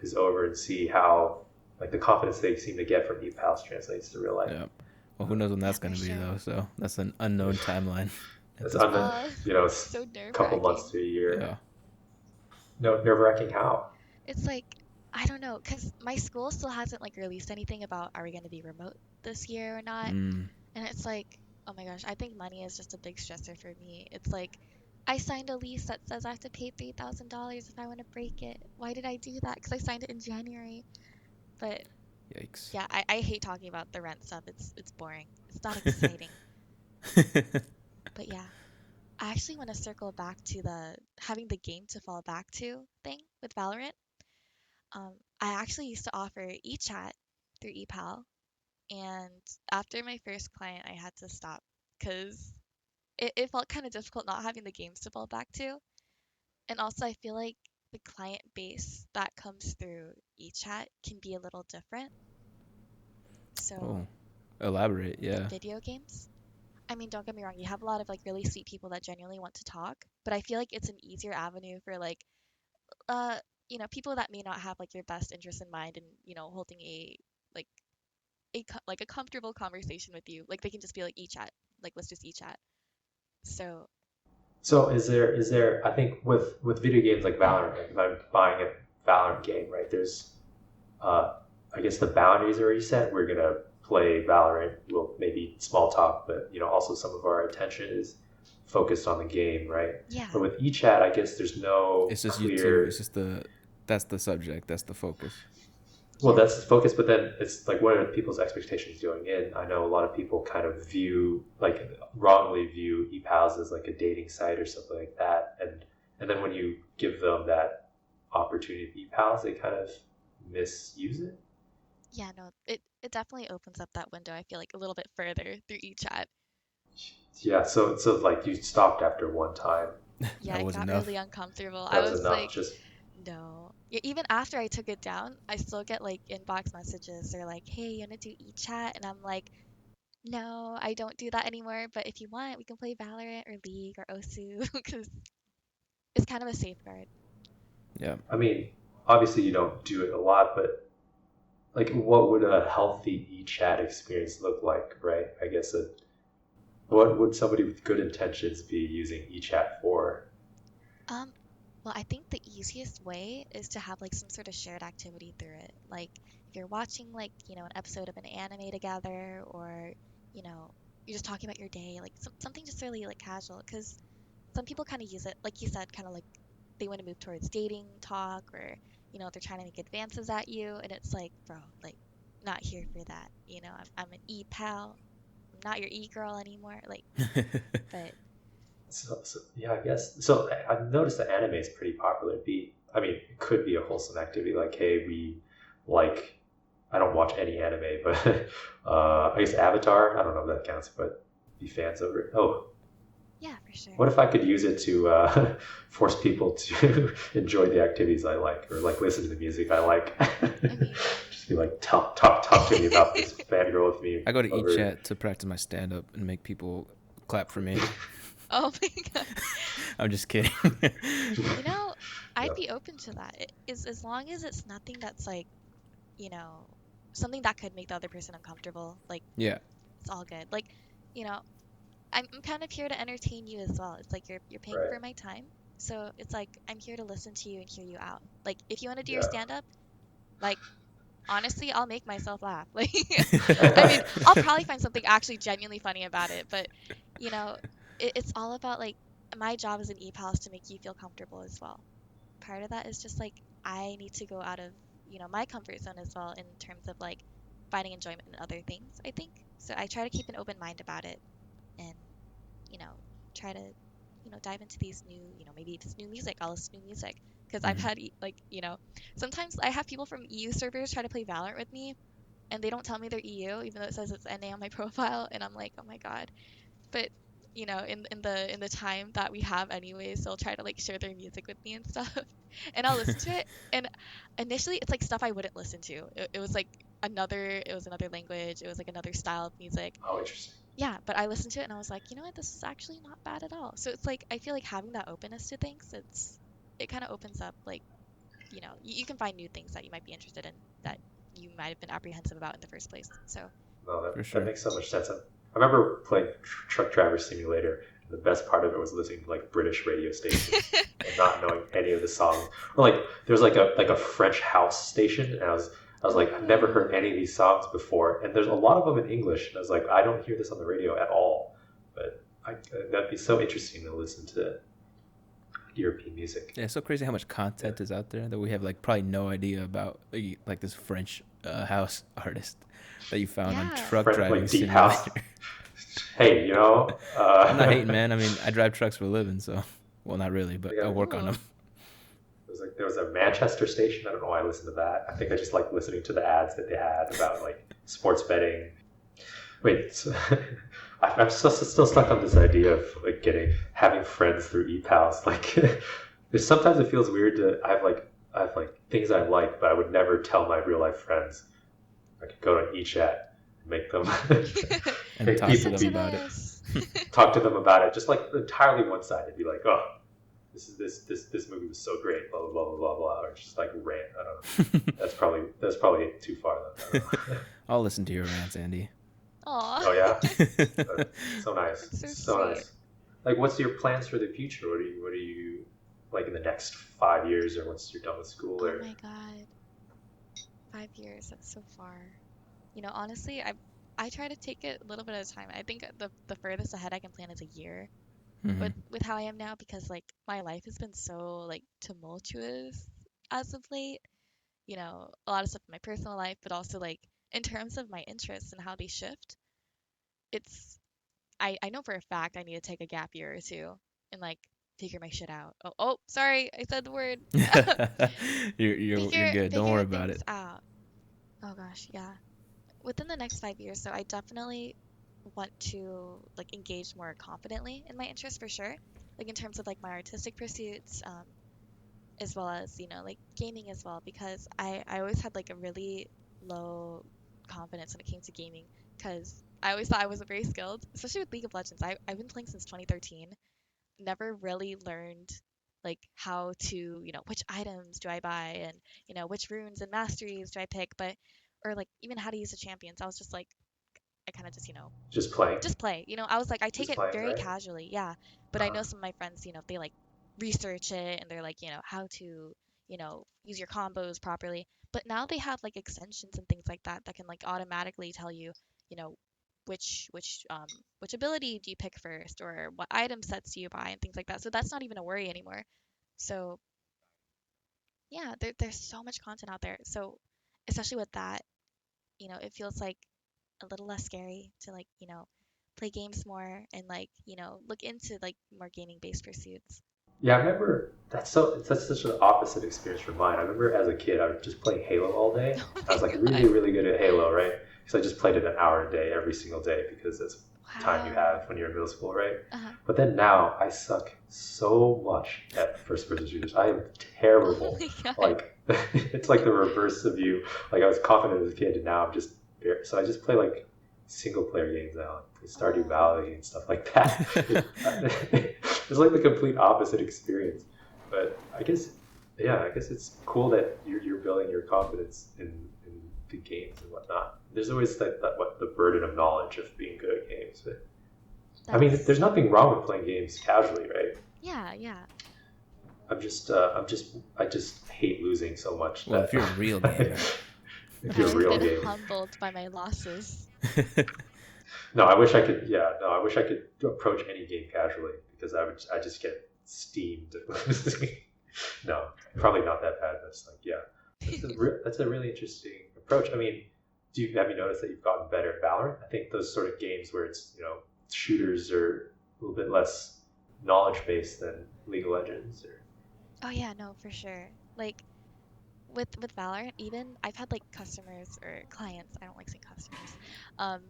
[SPEAKER 1] is over and see how like the confidence they seem to get from e-pals translates to real life.
[SPEAKER 2] Yeah. Well, who knows when
[SPEAKER 3] Yeah,
[SPEAKER 2] that's
[SPEAKER 3] for
[SPEAKER 2] going to be, though.
[SPEAKER 3] sure.
[SPEAKER 2] So that's an unknown timeline at
[SPEAKER 1] It's
[SPEAKER 2] this
[SPEAKER 1] on the,
[SPEAKER 2] point.
[SPEAKER 3] Uh, so
[SPEAKER 1] a couple months
[SPEAKER 3] nerve-wracking.
[SPEAKER 1] to a year.
[SPEAKER 2] Yeah.
[SPEAKER 1] No, nerve wracking. How?
[SPEAKER 3] It's like I don't know, cause my school still hasn't like released anything about are we gonna be remote this year or not.
[SPEAKER 2] Mm.
[SPEAKER 3] And it's like, oh my gosh, I think money is just a big stressor for me. It's like I signed a lease that says I have to pay $3,000 if I want to break it. Why did I do that? Because I signed it in January. But
[SPEAKER 2] Yikes.
[SPEAKER 3] yeah, I hate talking about the rent stuff. It's boring. It's not exciting. But yeah, I actually want to circle back to the having the game to fall back to thing with Valorant. I actually used to offer eChat through ePal, and after my first client, I had to stop because it felt kind of difficult not having the games to fall back to. And also, I feel like the client base that comes through eChat can be a little different. So,
[SPEAKER 2] Oh, elaborate.
[SPEAKER 3] in
[SPEAKER 2] Yeah.
[SPEAKER 3] video games, I mean, don't get me wrong, you have a lot of like really sweet people that genuinely want to talk, but I feel like it's an easier avenue for like, uh, people that may not have like your best interest in mind and, holding like like a comfortable conversation with you. Like they can just be like e-chat, like let's just e-chat. So,
[SPEAKER 1] So is there? I think with video games like Valorant, like if I'm buying a Valorant game, right? There's I guess the boundaries are already set. We're gonna play Valorant. We'll maybe small talk, but also some of our attention is focused on the game, right?
[SPEAKER 3] yeah.
[SPEAKER 1] But with eChat, I guess there's no
[SPEAKER 2] It's just you two. It's
[SPEAKER 1] clear.
[SPEAKER 2] just that's the subject. That's the focus.
[SPEAKER 1] Well,
[SPEAKER 3] Yeah.
[SPEAKER 1] that's the focus, but then it's like, what are people's expectations going in? I know a lot of people kind of wrongly view ePals as like a dating site or something like that, and then when you give them that opportunity of ePals, they kind of misuse it.
[SPEAKER 3] Yeah, no, it definitely opens up that window, I feel like a little bit further through e-chat.
[SPEAKER 1] Yeah, so like you stopped after one time.
[SPEAKER 3] Yeah,
[SPEAKER 2] That
[SPEAKER 3] it
[SPEAKER 2] was
[SPEAKER 3] got really
[SPEAKER 2] enough.
[SPEAKER 3] uncomfortable. I
[SPEAKER 1] That was
[SPEAKER 3] was
[SPEAKER 1] enough.
[SPEAKER 3] like,
[SPEAKER 1] Just
[SPEAKER 3] no. Yeah, even after I took it down, I still get like inbox messages. They're like, hey, you wanna do e-chat? And I'm like, no, I don't do that anymore. But if you want, we can play Valorant or League or Osu because it's kind of a safeguard.
[SPEAKER 2] Yeah.
[SPEAKER 1] I mean, obviously you don't do it a lot, but like, what would a healthy eChat experience look like, right? I guess what would somebody with good intentions be using eChat for?
[SPEAKER 3] Um, well, I think the easiest way is to have like some sort of shared activity through it. Like if you're watching like, an episode of an anime together or, you know, you're just talking about your day, like something just really like casual. Because some people kind of use it, like you said, kind of like they want to move towards dating talk, or they're trying to make advances at you, and it's like, bro, like, not here for that. I'm an e-pal. I'm not your e-girl anymore. Like, but
[SPEAKER 1] So yeah, I guess. So I've noticed that anime is pretty popular. I mean, it could be a wholesome activity. Like, hey, we like. I don't watch any anime, but I guess Avatar. I don't know if that counts, but be fans of it. Oh,
[SPEAKER 3] yeah, for sure.
[SPEAKER 1] what if I could use it to force people to enjoy the activities I like, or like listen to the music I like?
[SPEAKER 3] I mean,
[SPEAKER 1] Just be like, talk to me about this fangirl with me
[SPEAKER 2] I go to
[SPEAKER 1] over.
[SPEAKER 2] eChat to practice my stand up and make people clap for me.
[SPEAKER 3] oh my God.
[SPEAKER 2] I'm just kidding.
[SPEAKER 3] You know, I'd
[SPEAKER 1] No,
[SPEAKER 3] be open to that. It is as long as it's nothing that's like, you know, something that could make the other person uncomfortable. Like,
[SPEAKER 2] Yeah.
[SPEAKER 3] it's all good. Like, you know, I'm kind of here to entertain you as well. It's like you're paying
[SPEAKER 1] right?
[SPEAKER 3] for my time. So it's like I'm here to listen to you and hear you out. Like if you want to do your
[SPEAKER 1] Yeah.
[SPEAKER 3] stand up, like honestly, I'll make myself laugh. Like I mean, I'll probably find something actually genuinely funny about it, but you know, it's all about like my job as an e-pal is to make you feel comfortable as well. Part of that is just like I need to go out of, my comfort zone as well in terms of like finding enjoyment in other things, I think. So I try to keep an open mind about it and, you know, try to, dive into these new, maybe this new music. I'll listen to new music because I've
[SPEAKER 2] Mhm.
[SPEAKER 3] had like, sometimes I have people from EU servers try to play Valorant with me and they don't tell me they're EU even though it says it's NA on my profile and I'm like, "Oh my God." But in the time that we have anyways, they'll try to like share their music with me and stuff. And I'll listen to it. And initially it's like stuff I wouldn't listen to. It was like another language. It was like another style of music.
[SPEAKER 1] Oh, interesting.
[SPEAKER 3] Yeah, but I listened to it and I was like, you know what, this is actually not bad at all. So it's like I feel like having that openness to things, it kind of opens up like, you can find new things that you might be interested in that you might have been apprehensive about in the first place. So
[SPEAKER 1] No,
[SPEAKER 2] For
[SPEAKER 1] that
[SPEAKER 2] sure.
[SPEAKER 1] makes so much sense. I remember playing Truck Driver Simulator. The best part of it was listening to like British radio stations and not knowing any of the songs. Or like there was like a French house station, and I was like, I've never heard
[SPEAKER 3] Ooh.
[SPEAKER 1] any of these songs before, and there's a lot of them in English. And I was like, I don't hear this on the radio at all. But that'd be so interesting to listen to European music.
[SPEAKER 2] Yeah, it's so crazy how much
[SPEAKER 1] Yeah,
[SPEAKER 2] content is out there that we have like probably no idea about, like this French house artist that you found on
[SPEAKER 3] Yeah.
[SPEAKER 2] Truck Driving
[SPEAKER 1] Like Deep
[SPEAKER 2] Simulator.
[SPEAKER 1] House. Hey,
[SPEAKER 2] I'm not hating, man. I mean, I drive trucks for a living, so well, not really, but
[SPEAKER 1] they
[SPEAKER 2] I
[SPEAKER 1] got
[SPEAKER 2] work on them.
[SPEAKER 3] Ooh.
[SPEAKER 1] there was a Manchester station. I don't know why I listened to that. I think I just like listening to the ads that they had about like sports betting. Wait, so, I'm still stuck on this idea of like having friends through e-pals. Like, sometimes it feels weird to I have like things I like, but I would never tell my real life friends. I could go to eChat and make them
[SPEAKER 2] And
[SPEAKER 1] make
[SPEAKER 2] talk to
[SPEAKER 3] Listen
[SPEAKER 1] people
[SPEAKER 2] them
[SPEAKER 3] to
[SPEAKER 1] be
[SPEAKER 2] about it.
[SPEAKER 3] this.
[SPEAKER 1] talk to them about it, just like entirely one sided. Be like, oh, this movie was so great, blah blah blah blah blah blah, or just like rant. I don't know. That's probably too far though. I don't know.
[SPEAKER 2] I'll listen to your rants, Andy.
[SPEAKER 3] Aw.
[SPEAKER 1] Oh yeah, so nice,
[SPEAKER 3] That's so
[SPEAKER 1] so
[SPEAKER 3] sweet.
[SPEAKER 1] nice. Like, what's your plans for the future? What are you like in the next 5 years, or once you're done with school,
[SPEAKER 3] Oh
[SPEAKER 1] or
[SPEAKER 3] my God. 5 years, that's so far. Honestly, I try to take it a little bit at a time. I think the furthest ahead I can plan is a year
[SPEAKER 2] Hmm.
[SPEAKER 3] with how I am now because like my life has been so like tumultuous as of late. A lot of stuff in my personal life, but also like in terms of my interests and how they shift. It's I know for a fact I need to take a gap year or two and like figure my shit out. Oh, sorry, I said the word.
[SPEAKER 2] You're good. Don't worry
[SPEAKER 3] Figure
[SPEAKER 2] about
[SPEAKER 3] things
[SPEAKER 2] it.
[SPEAKER 3] out. Oh gosh, yeah. Within the next 5 years, so I definitely want to like engage more confidently in my interests for sure. Like in terms of like my artistic pursuits, as well as, like gaming as well, because I always had like a really low confidence when it came to gaming because I always thought I wasn't very skilled, especially with League of Legends. I've been playing since 2013, never really learned like how to, which items do I buy and, which runes and masteries do I pick, but or like even how to use the champions. I was just like I kind of
[SPEAKER 1] just playing,
[SPEAKER 3] just play. I was like I take
[SPEAKER 1] just
[SPEAKER 3] it
[SPEAKER 1] playing,
[SPEAKER 3] very
[SPEAKER 1] right?
[SPEAKER 3] casually, yeah. But I
[SPEAKER 1] Uh,
[SPEAKER 3] know some of my friends, they like research it and they're like, how to, use your combos properly. But now they have like extensions and things like that that can like automatically tell you, you know, which ability do you pick first, or what item sets do you buy, and things like that. So that's not even a worry anymore. So yeah, there's so much content out there. So especially with that, it feels like a little less scary to like, play games more and like, look into like more gaming based pursuits.
[SPEAKER 1] Yeah, I remember that's such an opposite experience from mine. I remember as a kid, I would just play Halo all day.
[SPEAKER 3] Oh
[SPEAKER 1] I was
[SPEAKER 3] my
[SPEAKER 1] like
[SPEAKER 3] God.
[SPEAKER 1] really, really good at Halo, right? Because I just played it an hour a day every single day because that's time you
[SPEAKER 3] Wow.
[SPEAKER 1] have when you're in middle school, right?
[SPEAKER 3] Uh-huh.
[SPEAKER 1] But then now I suck so much at first person shooters. I am
[SPEAKER 3] Oh
[SPEAKER 1] terrible.
[SPEAKER 3] my God.
[SPEAKER 1] Like it's like the reverse of you. Like I was confident as a kid, and now I'm just so I just play like single player games now, like Stardew
[SPEAKER 3] Oh.
[SPEAKER 1] Valley and stuff like that. It's like the complete opposite experience. But I guess, yeah, I guess it's cool that you're building your confidence in the games and whatnot. There's always what the burden of knowledge of being good at games. But I mean,
[SPEAKER 3] That's
[SPEAKER 1] there's nothing wrong with playing games casually, right?
[SPEAKER 3] yeah, yeah.
[SPEAKER 1] I just hate losing so much
[SPEAKER 2] Well,
[SPEAKER 1] that
[SPEAKER 2] if you're a real gamer.
[SPEAKER 1] if
[SPEAKER 3] But
[SPEAKER 1] you're a
[SPEAKER 3] I've
[SPEAKER 1] real
[SPEAKER 3] been
[SPEAKER 1] gamer.
[SPEAKER 3] humbled by my losses.
[SPEAKER 1] No, I wish I could. Yeah, no, I wish I could approach any game casually because I just get steamed. No, probably not that bad. But it's like, yeah, that's a really interesting approach. I mean, have you noticed that you've gotten better at Valorant? I think those sort of games where it's shooters are a little bit less knowledge based than League of Legends. Or
[SPEAKER 3] Oh yeah, no, for sure. Like with Valorant, even I've had like customers or clients, I don't like saying customers. Um,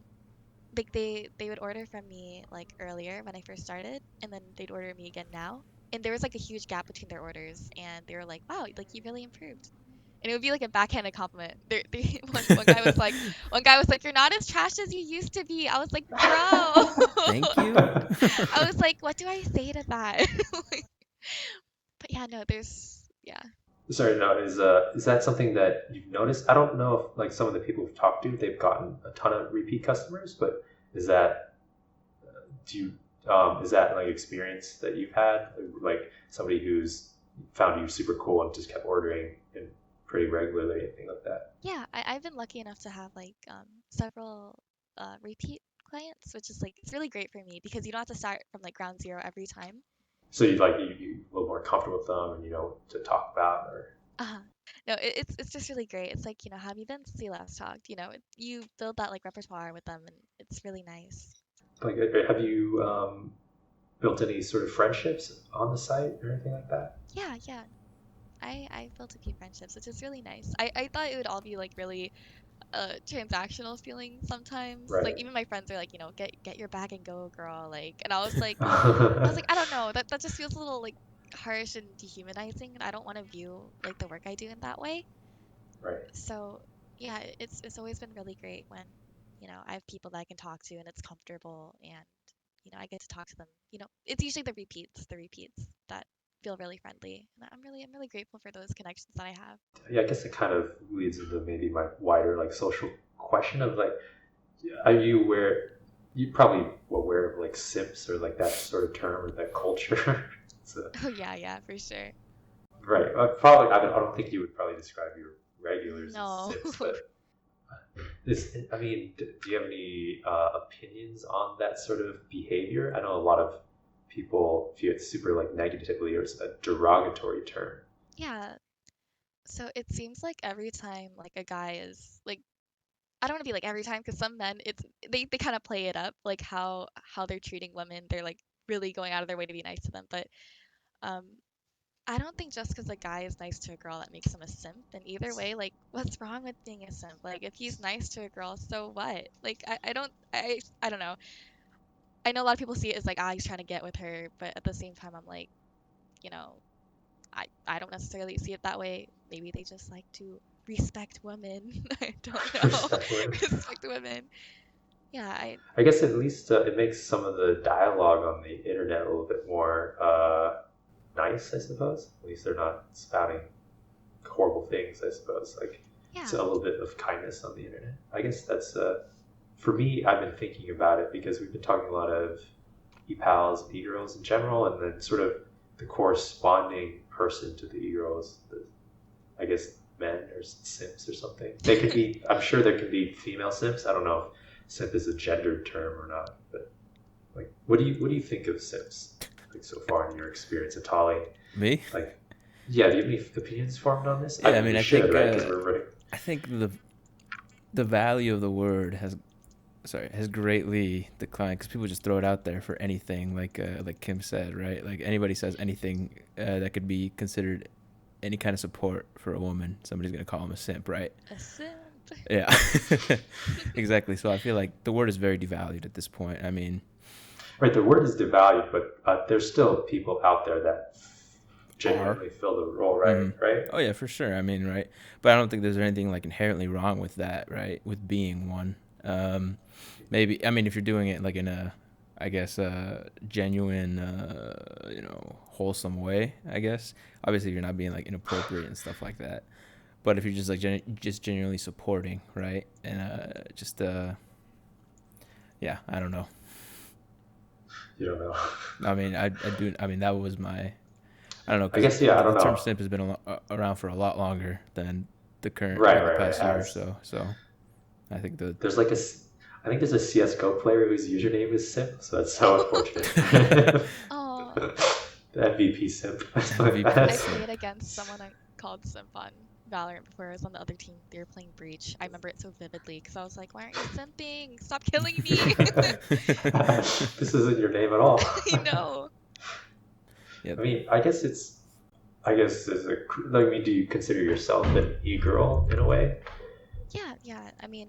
[SPEAKER 3] like they would order from me like earlier when I first started, and then they'd order me again now. And there was like a huge gap between their orders, and they were like, "Wow, like you really improved." And it would be like a backhanded compliment. One guy was like, "You're not as trash as you used to be." I was like, "Bro,"
[SPEAKER 2] Thank you.
[SPEAKER 3] I was like, "What do I say to that?" Like, but yeah, no, yeah.
[SPEAKER 1] sorry, no, is that something that you've noticed? I don't know if like some of the people we've talked to, they've gotten a ton of repeat customers, but is that do you is that like experience that you've had, like somebody who's found you super cool and just kept ordering and pretty regularly, anything like that?
[SPEAKER 3] Yeah, I've been lucky enough to have like several repeat clients, which is like it's really great for me because you don't have to start from like ground zero every time.
[SPEAKER 1] So you a little more comfortable with them and you know what to talk about, or
[SPEAKER 3] Uh-huh. No, it's just really great. It's like, have you been since you last talked? You build that like repertoire with them, and it's really nice.
[SPEAKER 1] like have you built any sort of friendships on the site or anything like that?
[SPEAKER 3] Yeah, yeah. I built a few friendships, which is really nice. I thought it would all be like really transactional feeling sometimes. Like
[SPEAKER 1] Right.
[SPEAKER 3] even my friends are like, get your bag and go, girl. Like, and I was like, I don't know. That just feels a little like harsh and dehumanizing, and I don't want to view like the work I do in that way.
[SPEAKER 1] Right.
[SPEAKER 3] So yeah, it's always been really great when, I have people that I can talk to and it's comfortable and, I get to talk to them. It's usually the repeats that feel really friendly. And I'm really grateful for those connections that I have.
[SPEAKER 1] Yeah, I guess it kind of leads into maybe my wider like social question of like, are you aware? You probably aware of like simps or like that sort of term or that culture. It's a,
[SPEAKER 3] Oh yeah, yeah, for sure.
[SPEAKER 1] right. Probably. I don't think you would probably describe your regulars as
[SPEAKER 3] No.
[SPEAKER 1] simps, but this. I mean, do you have any opinions on that sort of behavior? I know a lot of people view it super like negatively or it's a derogatory term.
[SPEAKER 3] Yeah. So it seems like every time like a guy is like I don't want to be like every time because some men they kind of play it up like how they're treating women. They're like really going out of their way to be nice to them, but um I don't think just because a guy is nice to a girl that makes him a simp. And either way, like, what's wrong with being a simp? Like, if he's nice to a girl, so what? Like, I don't know. I know a lot of people see it as like, he's trying to get with her, but at the same time, I'm like, you know, I don't necessarily see it that way. Maybe they just like to respect women. I don't know.
[SPEAKER 1] Respect women.
[SPEAKER 3] Respect women. Yeah,
[SPEAKER 1] I guess at least it makes some of the dialogue on the internet a little bit more nice, I suppose. At least they're not spouting horrible things, I suppose. Like it's
[SPEAKER 3] yeah.
[SPEAKER 1] a little bit of kindness on the internet. I guess that's for me. I've been thinking about it because we've been talking a lot of e-pals and e-girls in general, and then sort of the corresponding person to the e-girls, I guess men or simps or something. They could be. I'm sure there can be female simps. I don't know if simp is a gendered term or not, but like, what do you think of simps? Like so far in your experience, Nettaly?
[SPEAKER 2] Me?
[SPEAKER 1] Like, yeah, do you have any opinions formed on this?
[SPEAKER 2] Yeah, I
[SPEAKER 1] mean,
[SPEAKER 2] mean,
[SPEAKER 1] you
[SPEAKER 2] I
[SPEAKER 1] should,
[SPEAKER 2] think
[SPEAKER 1] right? Because we're right.
[SPEAKER 2] I think the value of the word has greatly declined because people just throw it out there for anything, like Kim said, right? Like anybody says anything that could be considered any kind of support for a woman, somebody's gonna call them a simp, right?
[SPEAKER 3] A simp.
[SPEAKER 2] Yeah, exactly. So I feel like the word is very devalued at this point. I mean,
[SPEAKER 1] Right, the word is devalued, but there's still people out there that genuinely fill the role, right?
[SPEAKER 2] Mm-hmm.
[SPEAKER 1] Right?
[SPEAKER 2] Oh yeah, for sure. I mean, right, but I don't think there's anything like inherently wrong with that, right? With being one. Maybe, I mean, if you're doing it like in a, I guess, genuine, wholesome way, I guess. Obviously, you're not being like inappropriate and stuff like that. But if you're just like just genuinely supporting, right, and yeah, I don't know.
[SPEAKER 1] You don't know.
[SPEAKER 2] I mean, I do. I mean, that was my. I don't know.
[SPEAKER 1] I guess, yeah, I don't
[SPEAKER 2] the term
[SPEAKER 1] know.
[SPEAKER 2] simp has been around for a lot longer than the current,
[SPEAKER 1] Right,
[SPEAKER 2] the
[SPEAKER 1] right,
[SPEAKER 2] past
[SPEAKER 1] right.
[SPEAKER 2] year or so. So I think
[SPEAKER 1] There's like I think there's a CS:GO player whose username is simp, so that's so unfortunate.
[SPEAKER 3] Oh,
[SPEAKER 1] The MVP simp.
[SPEAKER 2] MVP
[SPEAKER 3] I
[SPEAKER 2] simp.
[SPEAKER 3] played against someone called Simp on Valorant before. I was on the other team. They were playing Breach. I remember it so vividly because I was like, "Why aren't you simping? Stop killing me!"
[SPEAKER 1] This isn't your name at all.
[SPEAKER 3] I know.
[SPEAKER 2] Yep.
[SPEAKER 1] I mean, I guess I mean, do you consider yourself an e-girl in a way?
[SPEAKER 3] Yeah. I mean,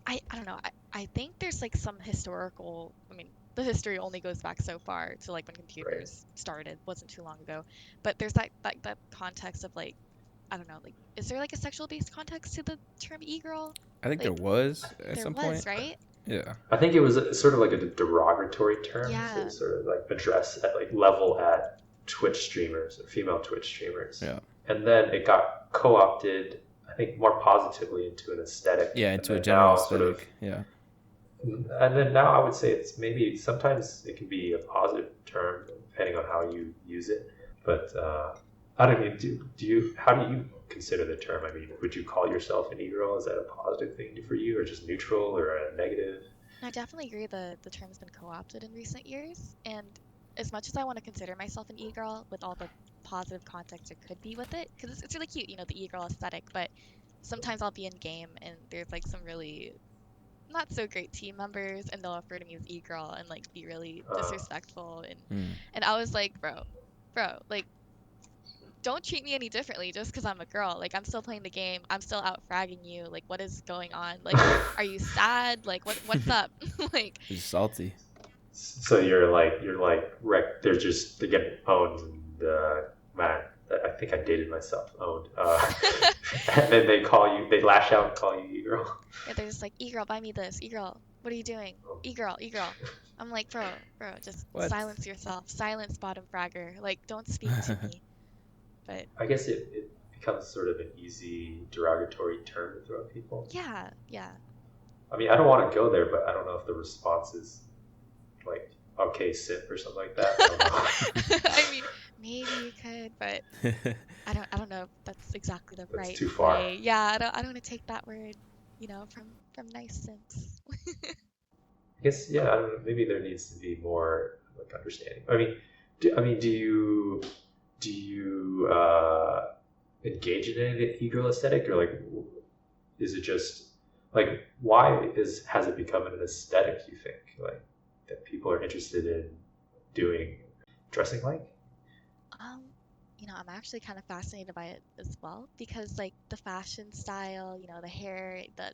[SPEAKER 3] I don't know. I think there's like some historical. I mean, the history only goes back so far to like when
[SPEAKER 1] Right.
[SPEAKER 3] computers started. Wasn't too long ago. But there's that context of like, I don't know. Like, is there like a sexual based context to the term e-girl?
[SPEAKER 2] I think
[SPEAKER 3] Like,
[SPEAKER 2] there was at
[SPEAKER 3] there
[SPEAKER 2] some
[SPEAKER 3] was,
[SPEAKER 2] point.
[SPEAKER 3] right?
[SPEAKER 2] Yeah.
[SPEAKER 1] I think it was sort of like a derogatory term
[SPEAKER 3] Yeah.
[SPEAKER 1] to sort of like address at like level at Twitch streamers or female Twitch streamers.
[SPEAKER 2] Yeah.
[SPEAKER 1] And then it got co-opted, I think, more positively into an aesthetic.
[SPEAKER 2] Yeah, into
[SPEAKER 1] and
[SPEAKER 2] a general
[SPEAKER 1] sort of,
[SPEAKER 2] aesthetic. Yeah.
[SPEAKER 1] and then now I would say it's maybe sometimes it can be a positive term depending on how you use it. But I don't know. How do you consider the term? I mean, would you call yourself an e-girl? Is that a positive thing for you, or just neutral, or a negative?
[SPEAKER 3] I definitely agree the term's been co-opted in recent years, and as much as I want to consider myself an e-girl with all the positive context there could be with it, because it's really cute, the e-girl aesthetic, but sometimes I'll be in game and there's like some really not so great team members and they'll refer to me as e-girl and like be really disrespectful and I was like, bro, like don't treat me any differently just because I'm a girl. Like, I'm still playing the game. I'm still out fragging you. Like, what is going on? Like, are you sad? Like, what's up? Like,
[SPEAKER 2] He's salty.
[SPEAKER 1] So you're like they're getting owned. And, man, I think I dated myself. Owned. And then they lash out and call you e-girl.
[SPEAKER 3] Yeah, they're just like, e-girl, buy me this. E-girl, what are you doing? E-girl. I'm like, bro, just
[SPEAKER 2] What?
[SPEAKER 3] silence yourself. Silence bottom fragger. Like, don't speak to me. But
[SPEAKER 1] I guess it becomes sort of an easy derogatory term to throw at people.
[SPEAKER 3] yeah.
[SPEAKER 1] I mean, I don't want to go there, but I don't know if the response is like, okay, simp or something like that. I don't know.
[SPEAKER 3] I mean, maybe you could, but I don't know if that's exactly the
[SPEAKER 1] That's
[SPEAKER 3] right
[SPEAKER 1] too far.
[SPEAKER 3] way. Yeah, I don't want to take that word, from nice simps.
[SPEAKER 1] I guess, yeah, I don't know, maybe there needs to be more like understanding. I mean, do you engage in any of the e-girl aesthetic, or like is it just like has it become an aesthetic, you think, like that people are interested in dressing like?
[SPEAKER 3] I'm actually kind of fascinated by it as well because like the fashion style, the hair, the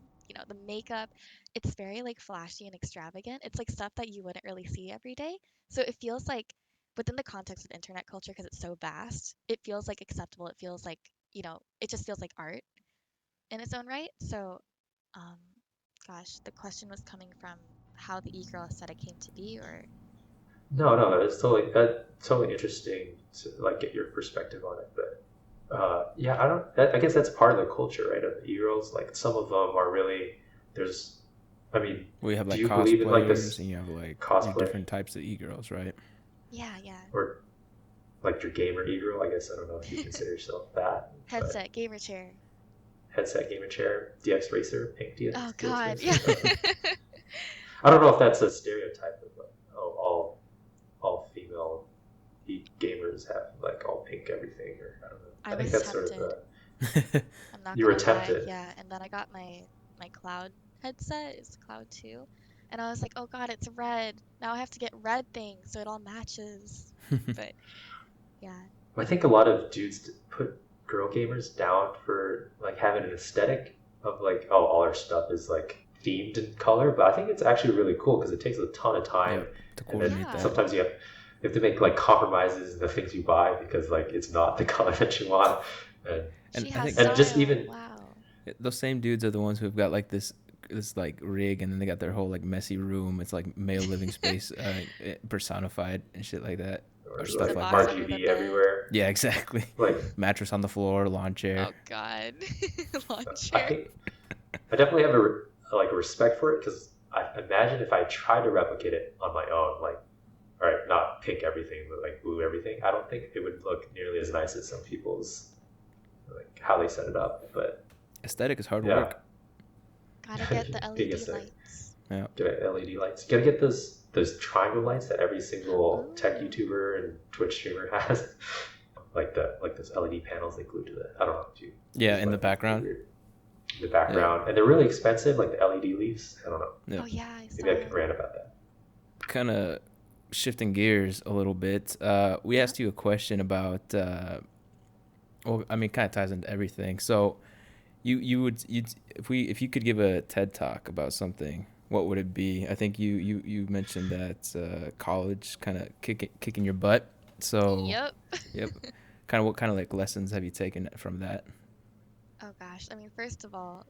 [SPEAKER 3] makeup, it's very like flashy and extravagant. It's like stuff that you wouldn't really see every day. So it feels like within the context of internet culture, because it's so vast, it feels like acceptable. It feels like, it just feels like art in its own right. So, um, gosh, the question was coming from how the e-girl aesthetic came to be, or
[SPEAKER 1] No, it's totally interesting to like get your perspective on it. But yeah, I guess that's part of the culture, right? Of the e-girls, like some of them are really there's. I mean,
[SPEAKER 2] we have like
[SPEAKER 1] do you believe in like
[SPEAKER 2] cosplayers,
[SPEAKER 1] this
[SPEAKER 2] and you have like
[SPEAKER 1] cosplay
[SPEAKER 2] different types of e-girls, right?
[SPEAKER 3] yeah.
[SPEAKER 1] or like your gamer e-girl? I guess I don't know if you consider yourself that. but
[SPEAKER 3] Headset, gamer chair.
[SPEAKER 1] headset gamer chair, DX Racer, pink DX.
[SPEAKER 3] Oh
[SPEAKER 1] DX
[SPEAKER 3] God,
[SPEAKER 1] Racer.
[SPEAKER 3] yeah.
[SPEAKER 1] I don't know if that's a stereotype of like, oh, all female gamers have like all pink everything, or I don't know.
[SPEAKER 3] I
[SPEAKER 1] I think
[SPEAKER 3] was
[SPEAKER 1] that's sort of
[SPEAKER 3] tempted. I'm not
[SPEAKER 1] you were
[SPEAKER 3] gonna lie.
[SPEAKER 1] tempted.
[SPEAKER 3] Yeah, and then I got my cloud headset. It's Cloud 2. And I was like, "Oh God, it's red. Now I have to get red things so it all matches." But yeah.
[SPEAKER 1] I think a lot of dudes put girl gamers down for like having an aesthetic of like, oh, all our stuff is like themed in color, but I think it's actually really cool because it takes a ton of time,
[SPEAKER 2] Yep, to
[SPEAKER 1] and then
[SPEAKER 2] coordinate
[SPEAKER 3] Yeah.
[SPEAKER 2] that.
[SPEAKER 1] sometimes you have to make like compromises in the things you buy because like it's not the color that you want, and
[SPEAKER 2] And
[SPEAKER 3] She
[SPEAKER 2] I
[SPEAKER 3] has
[SPEAKER 2] think
[SPEAKER 1] and just
[SPEAKER 3] style.
[SPEAKER 1] even
[SPEAKER 3] Wow.
[SPEAKER 2] those same dudes are the ones who've got like this like rig, and then they got their whole like messy room. It's like male living space personified and shit like that, or
[SPEAKER 1] or
[SPEAKER 3] The
[SPEAKER 2] stuff
[SPEAKER 1] like
[SPEAKER 2] like
[SPEAKER 3] box
[SPEAKER 2] that.
[SPEAKER 3] under the
[SPEAKER 1] RGB
[SPEAKER 3] bed.
[SPEAKER 1] everywhere,
[SPEAKER 2] Yeah, exactly.
[SPEAKER 1] like
[SPEAKER 2] Mattress on the floor, lawn chair.
[SPEAKER 3] Oh God. Lawn
[SPEAKER 1] I
[SPEAKER 3] chair.
[SPEAKER 1] think I definitely have like a respect for it because I imagine if I tried to replicate it on my own, like, all right, not pink everything, but like blue everything, I don't think it would look nearly as nice as some people's, like how they set it up. But
[SPEAKER 2] Aesthetic is hard
[SPEAKER 1] yeah,
[SPEAKER 2] work.
[SPEAKER 3] Gotta get the
[SPEAKER 1] big
[SPEAKER 3] LED
[SPEAKER 1] aesthetic.
[SPEAKER 3] lights.
[SPEAKER 2] Yeah.
[SPEAKER 1] Get LED lights. You gotta get those triangle lights that every single tech
[SPEAKER 3] Ooh.
[SPEAKER 1] YouTuber and Twitch streamer has. Like those LED panels they glue to the. I don't know if you
[SPEAKER 2] Yeah,
[SPEAKER 1] use
[SPEAKER 2] in the
[SPEAKER 1] like those really
[SPEAKER 2] background.
[SPEAKER 1] weird in the
[SPEAKER 2] Yeah.
[SPEAKER 1] background, and they're really expensive, like the LED leaves. I don't know.
[SPEAKER 2] Yeah.
[SPEAKER 3] Oh yeah, I
[SPEAKER 1] Maybe I
[SPEAKER 3] saw.
[SPEAKER 1] could rant about that.
[SPEAKER 2] Kind of shifting gears a little bit. We
[SPEAKER 3] Uh-huh.
[SPEAKER 2] asked you a question about. Well, I mean, kind of ties into everything. So, you if you could give a TED talk about something, what would it be? I think you mentioned that college kind of kicking your butt. So,
[SPEAKER 3] Yep.
[SPEAKER 2] yep. Kind of what kind of like lessons have you taken from that?
[SPEAKER 3] Oh gosh. I mean, first of all,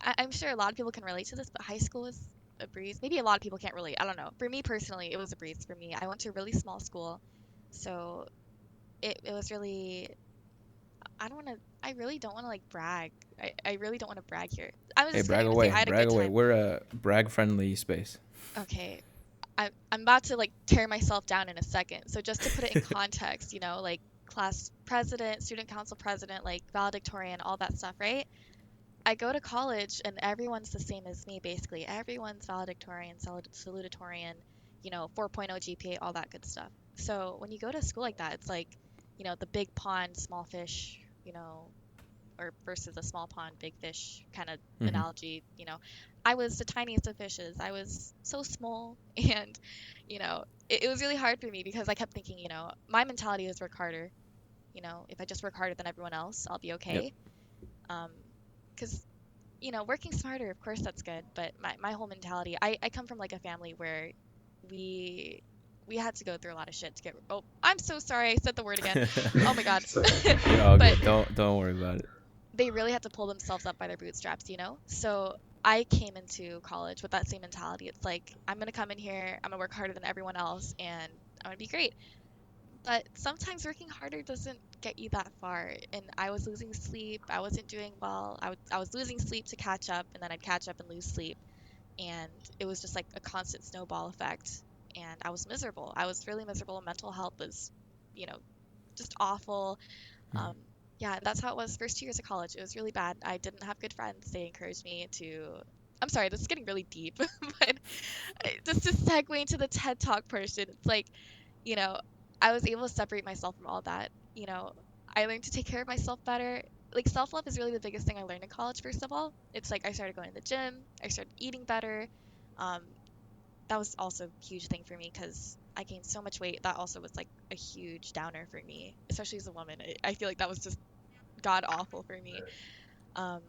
[SPEAKER 3] I'm sure a lot of people can relate to this, but high school was a breeze. Maybe a lot of people can't relate. I don't know. For me personally, it was a breeze for me. I went to a really small school, so it was really. I really don't want to like brag. I really don't want to brag here. I was
[SPEAKER 2] Hey,
[SPEAKER 3] just gonna even say I had a
[SPEAKER 2] brag
[SPEAKER 3] good
[SPEAKER 2] away.
[SPEAKER 3] time.
[SPEAKER 2] We're a brag friendly space.
[SPEAKER 3] Okay. I'm about to like tear myself down in a second. So just to put it in context, like class president, student council president, like valedictorian, all that stuff, right? I go to college and everyone's the same as me, basically. Everyone's valedictorian, salutatorian, 4.0 GPA, all that good stuff. So when you go to school like that, it's like, the big pond, small fish, or versus a small pond, big fish kind of
[SPEAKER 2] Mm-hmm.
[SPEAKER 3] analogy. I was the tiniest of fishes. I was so small, and it was really hard for me because I kept thinking, my mentality is work harder. If I just work harder than everyone else, I'll be
[SPEAKER 2] Yep.
[SPEAKER 3] okay. Um, because working smarter, of course, that's good. But my whole mentality, I come from like a family where we we had to go through a lot of shit to get. Oh, I'm so sorry. I said the word again. Oh my God.
[SPEAKER 1] So
[SPEAKER 2] You're all
[SPEAKER 3] But
[SPEAKER 2] good. Don't worry about it.
[SPEAKER 3] they really had to pull themselves up by their bootstraps. So I came into college with that same mentality. It's like, I'm going to come in here, I'm going to work harder than everyone else, and I'm going to be great. But sometimes working harder doesn't get you that far. And I was losing sleep. I wasn't doing well. I was losing sleep to catch up, and then I'd catch up and lose sleep. And it was just like a constant snowball effect. And I was miserable. I was really miserable. Mental health was, you know, just awful.
[SPEAKER 2] Mhm.
[SPEAKER 3] um, yeah, that's how it was first 2 years of college. It was really bad. I didn't have good friends. They encouraged me to. I'm sorry, this is getting really deep, but just to segue into the TED Talk portion, it's like, you know, I was able to separate myself from all that. I learned to take care of myself better. Like, self love is really the biggest thing I learned in college, first of all. It's like I started going to the gym, I started eating better. Um, that was also a huge thing for me because I gained so much weight. That also was like a huge downer for me, especially as a woman. I feel like that was just god awful for me. Um,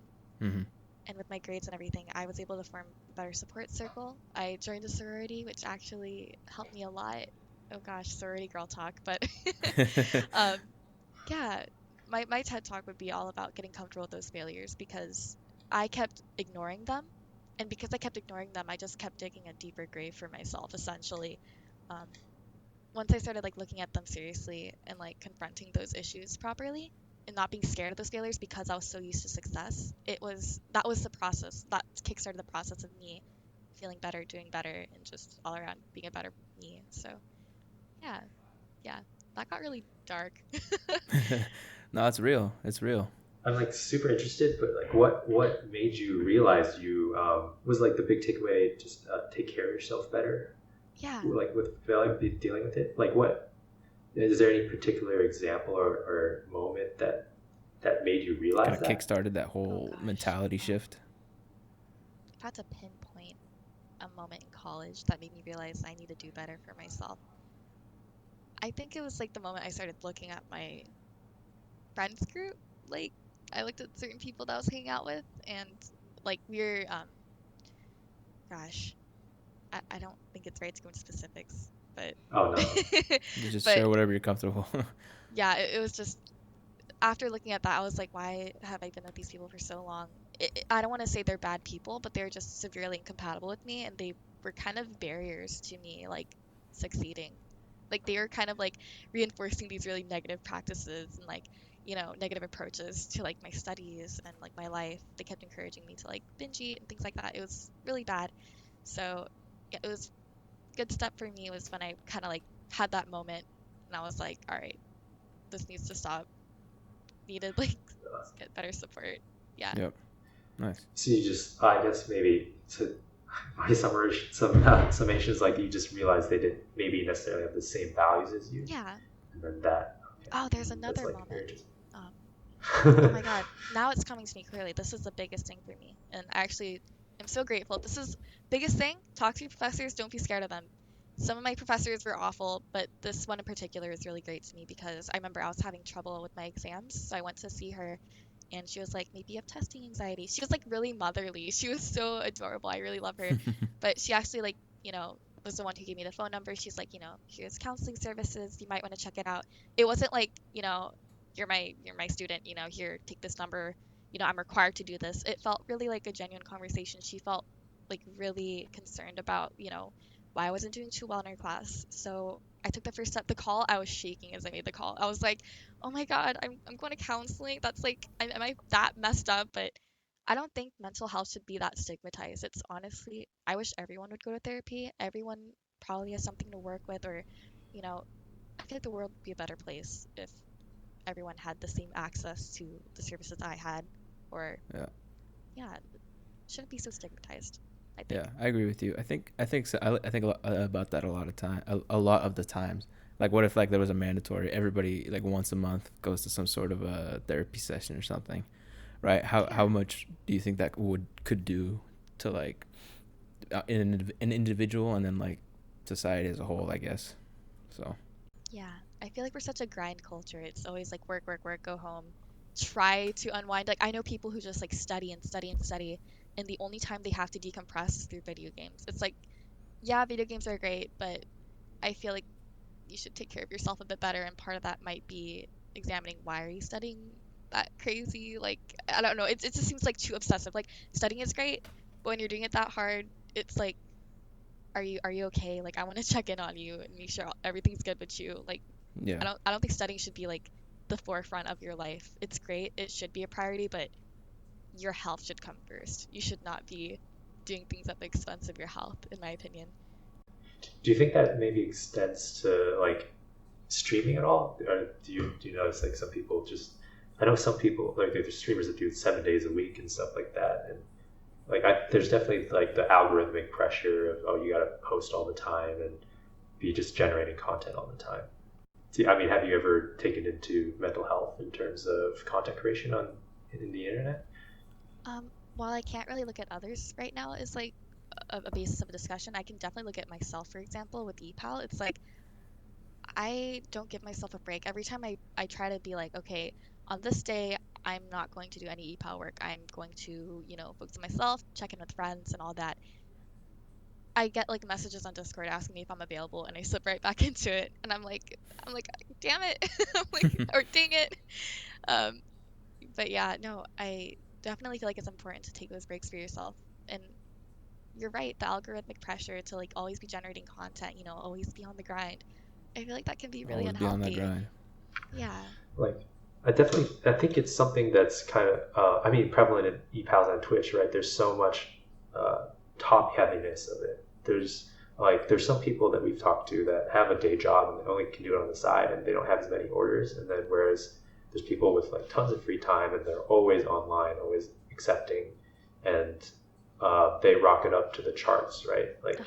[SPEAKER 2] Mm-hmm.
[SPEAKER 3] and with my grades and everything, I was able to form a better support circle. I joined a sorority, which actually helped me a lot. Oh gosh, sorority girl talk. But um, yeah, my TED talk would be all about getting comfortable with those failures because I kept ignoring them. And because I kept ignoring them, I just kept digging a deeper grave for myself, essentially. Um, Once I started like looking at them seriously and like confronting those issues properly and not being scared of those failures because I was so used to success, that was the process that kickstarted the process of me feeling better, doing better, and just all around being a better me. So yeah, yeah, that got really dark.
[SPEAKER 2] No, it's real. It's real.
[SPEAKER 1] I'm like super interested, but like, what made you realize you was like the big takeaway? Just take care of yourself better,
[SPEAKER 3] Yeah.
[SPEAKER 1] like with failing, dealing with it. Like, what is there any particular example or moment that made you
[SPEAKER 2] Kind
[SPEAKER 1] realize
[SPEAKER 2] of
[SPEAKER 1] that?
[SPEAKER 2] kick-started that
[SPEAKER 3] Oh
[SPEAKER 2] whole
[SPEAKER 3] gosh.
[SPEAKER 2] mentality shift.
[SPEAKER 3] If I had to pinpoint a moment in college that made me realize I need to do better for myself, I think it was like the moment I started looking at my friends group. Like I looked at certain people that I was hanging out with, and like we're gosh, I don't think it's right to go into specifics, but
[SPEAKER 1] Oh no.
[SPEAKER 2] Just
[SPEAKER 3] but
[SPEAKER 2] share whatever you're comfortable.
[SPEAKER 3] yeah, it was just after looking at that, I was like, why have I been with these people for so long? I don't want to say they're bad people, but they're just severely incompatible with me, and they were kind of barriers to me like succeeding. Like they were kind of like reinforcing these really negative practices and like, negative approaches to like my studies and like my life. They kept encouraging me to like binge eat and things like that. It was really bad. So yeah, it was a good step for me was when I kind of like had that moment and I was like, all right, this needs to stop. Needed like get better support. Yeah.
[SPEAKER 2] Yep. Nice.
[SPEAKER 1] So you just, I guess maybe to my summation, summation is like you just realize they didn't maybe necessarily have the same values as you,
[SPEAKER 3] Yeah.
[SPEAKER 1] and then that, okay,
[SPEAKER 3] Oh, there's
[SPEAKER 1] that's
[SPEAKER 3] another
[SPEAKER 1] like very
[SPEAKER 3] moment.
[SPEAKER 1] interesting.
[SPEAKER 3] Um, oh my God. Now it's coming to me clearly. This is the biggest thing for me. And I actually am so grateful. This is biggest thing. Talk to your professors. Don't be scared of them. Some of my professors were awful, but this one in particular is really great to me because I remember I was having trouble with my exams. So I went to see her and she was like, maybe you have testing anxiety. She was like really motherly. She was so adorable. I really love her. But she actually like, was the one who gave me the phone number. She's like, here's counseling services. You might want to check it out. It wasn't like, you're my student, here, take this number. I'm required to do this. It felt really like a genuine conversation. She felt like really concerned about, why I wasn't doing too well in her class. So I took the first step. The call, I was shaking as I made the call. I was like, oh my God, I'm going to counseling. That's like, am I that messed up? But I don't think mental health should be that stigmatized. It's honestly, I wish everyone would go to therapy. Everyone probably has something to work with, or, I feel like the world would be a better place if everyone had the same access to the services I had, or,
[SPEAKER 2] Yeah.
[SPEAKER 3] yeah, it shouldn't be so stigmatized, I think.
[SPEAKER 2] Yeah, I agree with you. I think so. I think about that a lot of time. A lot of the times. Like, what if like there was a mandatory? Everybody like once a month goes to some sort of a therapy session or something, right? How
[SPEAKER 3] Yeah.
[SPEAKER 2] much do you think that could do to like an individual and then like society as a whole? I guess. So.
[SPEAKER 3] Yeah, I feel like we're such a grind culture. It's always like work, work, work, go home. Try to unwind. Like I know people who just like study and study and study, and the only time they have to decompress is through video games. It's like, yeah, video games are great, but I feel like you should take care of yourself a bit better, and part of that might be examining why are you studying that crazy? Like I don't know. It just seems like too obsessive. Like studying is great, but when you're doing it that hard, it's like, are you okay? Like I want to check in on you and make sure everything's good with you. Like I
[SPEAKER 2] Yeah.
[SPEAKER 3] don't I don't think studying should be like the forefront of your life. It's great. It should be a priority, but your health should come first. You should not be doing things at the expense of your health, in my opinion.
[SPEAKER 1] Do you think that maybe extends to like streaming at all? Or do you notice like some people just, I know some people like there's streamers that do it 7 days a week and stuff like that, and like there's definitely like the algorithmic pressure of, oh, you got to post all the time and be just generating content all the time. I mean, have you ever taken into mental health in terms of content creation on in the internet?
[SPEAKER 3] While I can't really look at others right now as like a basis of a discussion, I can definitely look at myself, for example, with EPAL. It's like I don't give myself a break. Every time I try to be like, okay, on this day, I'm not going to do any EPAL work. I'm going to, focus on myself, check in with friends and all that. I get like messages on Discord asking me if I'm available, and I slip right back into it, and I'm like, damn it, I'm like, or dang it. Um, but yeah, no, I definitely feel like it's important to take those breaks for yourself. And you're right, the algorithmic pressure to like always be generating content, always be on the grind. I feel like that can be really
[SPEAKER 2] Always be on that
[SPEAKER 3] unhealthy.
[SPEAKER 2] grind.
[SPEAKER 1] Like,
[SPEAKER 3] Yeah.
[SPEAKER 1] I think it's something that's kind of, I mean, prevalent in ePals on Twitch, right? There's so much top heaviness of it. There's some people that we've talked to that have a day job and they only can do it on the side and they don't have as many orders. And then whereas there's people with like tons of free time and they're always online, always accepting, and they rocket up to the charts, right? Like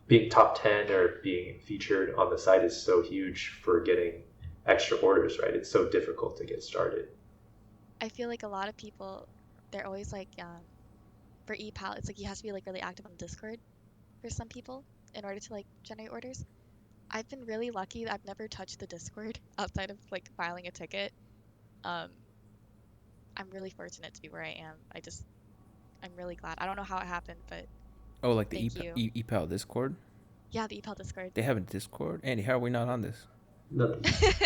[SPEAKER 1] being top 10 or being featured on the site is so huge for getting extra orders, right? It's so difficult to get started.
[SPEAKER 3] I feel like a lot of people, they're always like, for ePal, it's like you have to be like really active on Discord for some people in order to like generate orders. I've been really lucky that I've never touched the Discord outside of like filing a ticket. Um, I'm really fortunate to be where I am. I'm really glad. I don't know how it happened, but
[SPEAKER 2] Oh, like the
[SPEAKER 3] thank you.
[SPEAKER 2] EPAL Discord?
[SPEAKER 3] Yeah, the ePal Discord.
[SPEAKER 2] They have a Discord? Andy, how are we not on this?
[SPEAKER 1] No,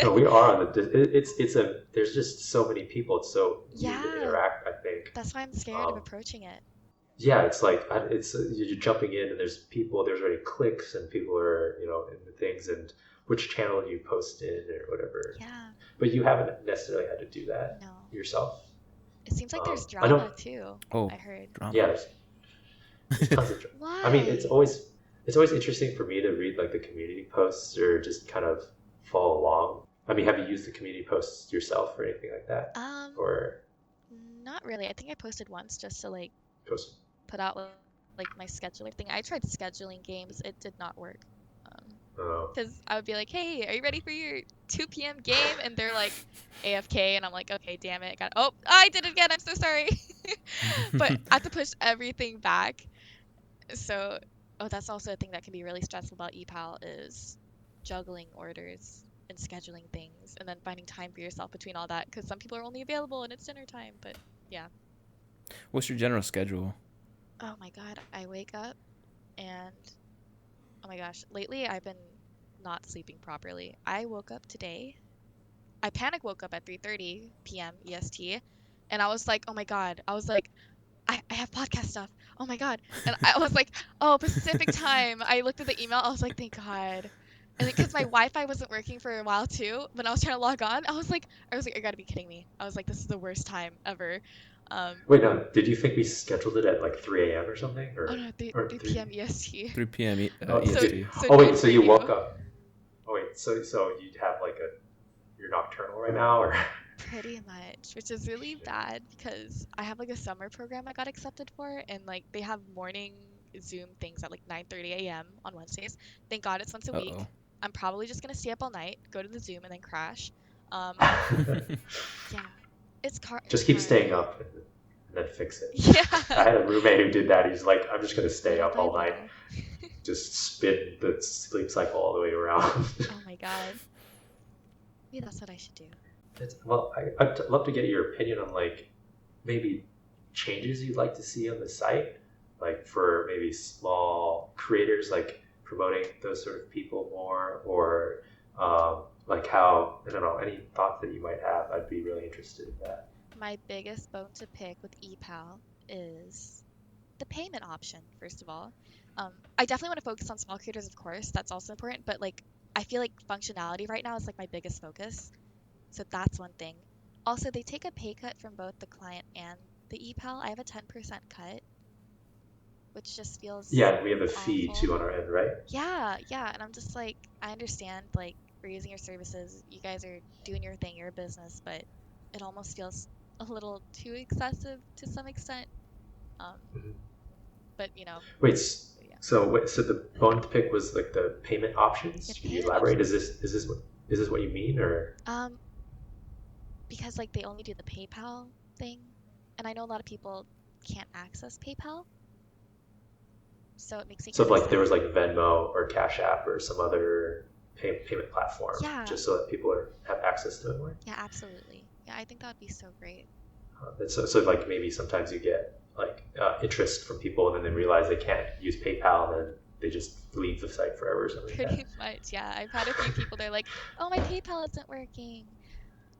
[SPEAKER 1] no, we are on the. There's just so many people. It's so easy to interact. I think
[SPEAKER 3] that's why I'm scared of approaching it.
[SPEAKER 1] Yeah, it's like you're jumping in and there's people. There's already clicks and people are in the things and which channel you post in or whatever.
[SPEAKER 3] Yeah.
[SPEAKER 1] But you haven't necessarily had to do that yourself.
[SPEAKER 3] It seems like there's drama too.
[SPEAKER 2] Oh,
[SPEAKER 3] I heard.
[SPEAKER 2] Drama.
[SPEAKER 1] Yeah, there's tons of drama.
[SPEAKER 3] Why?
[SPEAKER 1] I mean, it's always interesting for me to read like the community posts or just kind of follow along. I mean, have you used the community posts yourself or anything like that? Or
[SPEAKER 3] not really. I think I posted once just to like
[SPEAKER 1] post.
[SPEAKER 3] Put out like my scheduler thing. I tried scheduling games. It did not work. Because I would be like, hey, are you ready for your 2 p.m. game? And they're like AFK, and I'm like, okay, damn it. I did it again. I'm so sorry. But I have to push everything back. So, that's also a thing that can be really stressful about ePal is juggling orders and scheduling things, and then finding time for yourself between all that. Because some people are only available and it's dinner time. But yeah.
[SPEAKER 2] What's your general schedule?
[SPEAKER 3] Oh my god, I wake up and oh my gosh, lately I've been not sleeping properly. I woke up today. I woke up at 3:30 p.m. EST, and I was like, oh my god. I was like, I have podcast stuff. Oh my god. And I was like, oh, Pacific time. I looked at the email. I was like, thank god. And because my Wi-Fi wasn't working for a while too, when I was trying to log on, I was like, you gotta be kidding me. I was like, this is the worst time ever.
[SPEAKER 1] Wait, no. Did you think we scheduled it at like 3 a.m. or something?
[SPEAKER 3] Oh no, 3 p.m. EST.
[SPEAKER 2] 3 p.m.
[SPEAKER 1] EST.
[SPEAKER 3] So
[SPEAKER 1] wait, so you woke up. Oh wait, so you have like you're nocturnal right now, or?
[SPEAKER 3] Pretty much, which is really bad because I have like a summer program I got accepted for, and like they have morning Zoom things at like 9:30 a.m. on Wednesdays. Thank God it's once a week. I'm probably just gonna stay up all night, go to the Zoom, and then crash. Yeah.
[SPEAKER 1] Just keep staying up and then fix it.
[SPEAKER 3] Yeah.
[SPEAKER 1] I had a roommate who did that. He's like, I'm just going to stay up all night. Just spin the sleep cycle all the way around.
[SPEAKER 3] Oh my god. Maybe that's what I should do.
[SPEAKER 1] I'd love to get your opinion on like maybe changes you'd like to see on the site, like for maybe small creators, like promoting those sort of people more, or like how, I don't know, any thoughts that you might have. I'd be really interested in that.
[SPEAKER 3] My biggest bone to pick with ePal is the payment option, first of all. I definitely want to focus on small creators, of course. That's also important. But like, I feel like functionality right now is like my biggest focus. So that's one thing. Also, they take a pay cut from both the client and the ePal. I have a 10% cut, which just feels
[SPEAKER 1] we have a
[SPEAKER 3] awful.
[SPEAKER 1] fee too on our end, right?
[SPEAKER 3] Yeah. And I'm just like, I understand like we're using your services. You guys are doing your thing, you're a business, but it almost feels a little too excessive to some extent. But
[SPEAKER 1] Wait, so the bone to pick was like the payment options. Can you elaborate? Is this what you mean, or?
[SPEAKER 3] Because like they only do the PayPal thing, and I know a lot of people can't access PayPal, so it makes it.
[SPEAKER 1] So if like there was like Venmo or Cash App or some other payment platform, just so that people have access to it more.
[SPEAKER 3] Yeah, absolutely. Yeah, I think that would be so great.
[SPEAKER 1] So like maybe sometimes you get like interest from people and then they realize they can't use PayPal and then they just leave the site forever or something.
[SPEAKER 3] Pretty much, yeah. I've had a few people. They're like, "Oh, my PayPal isn't working."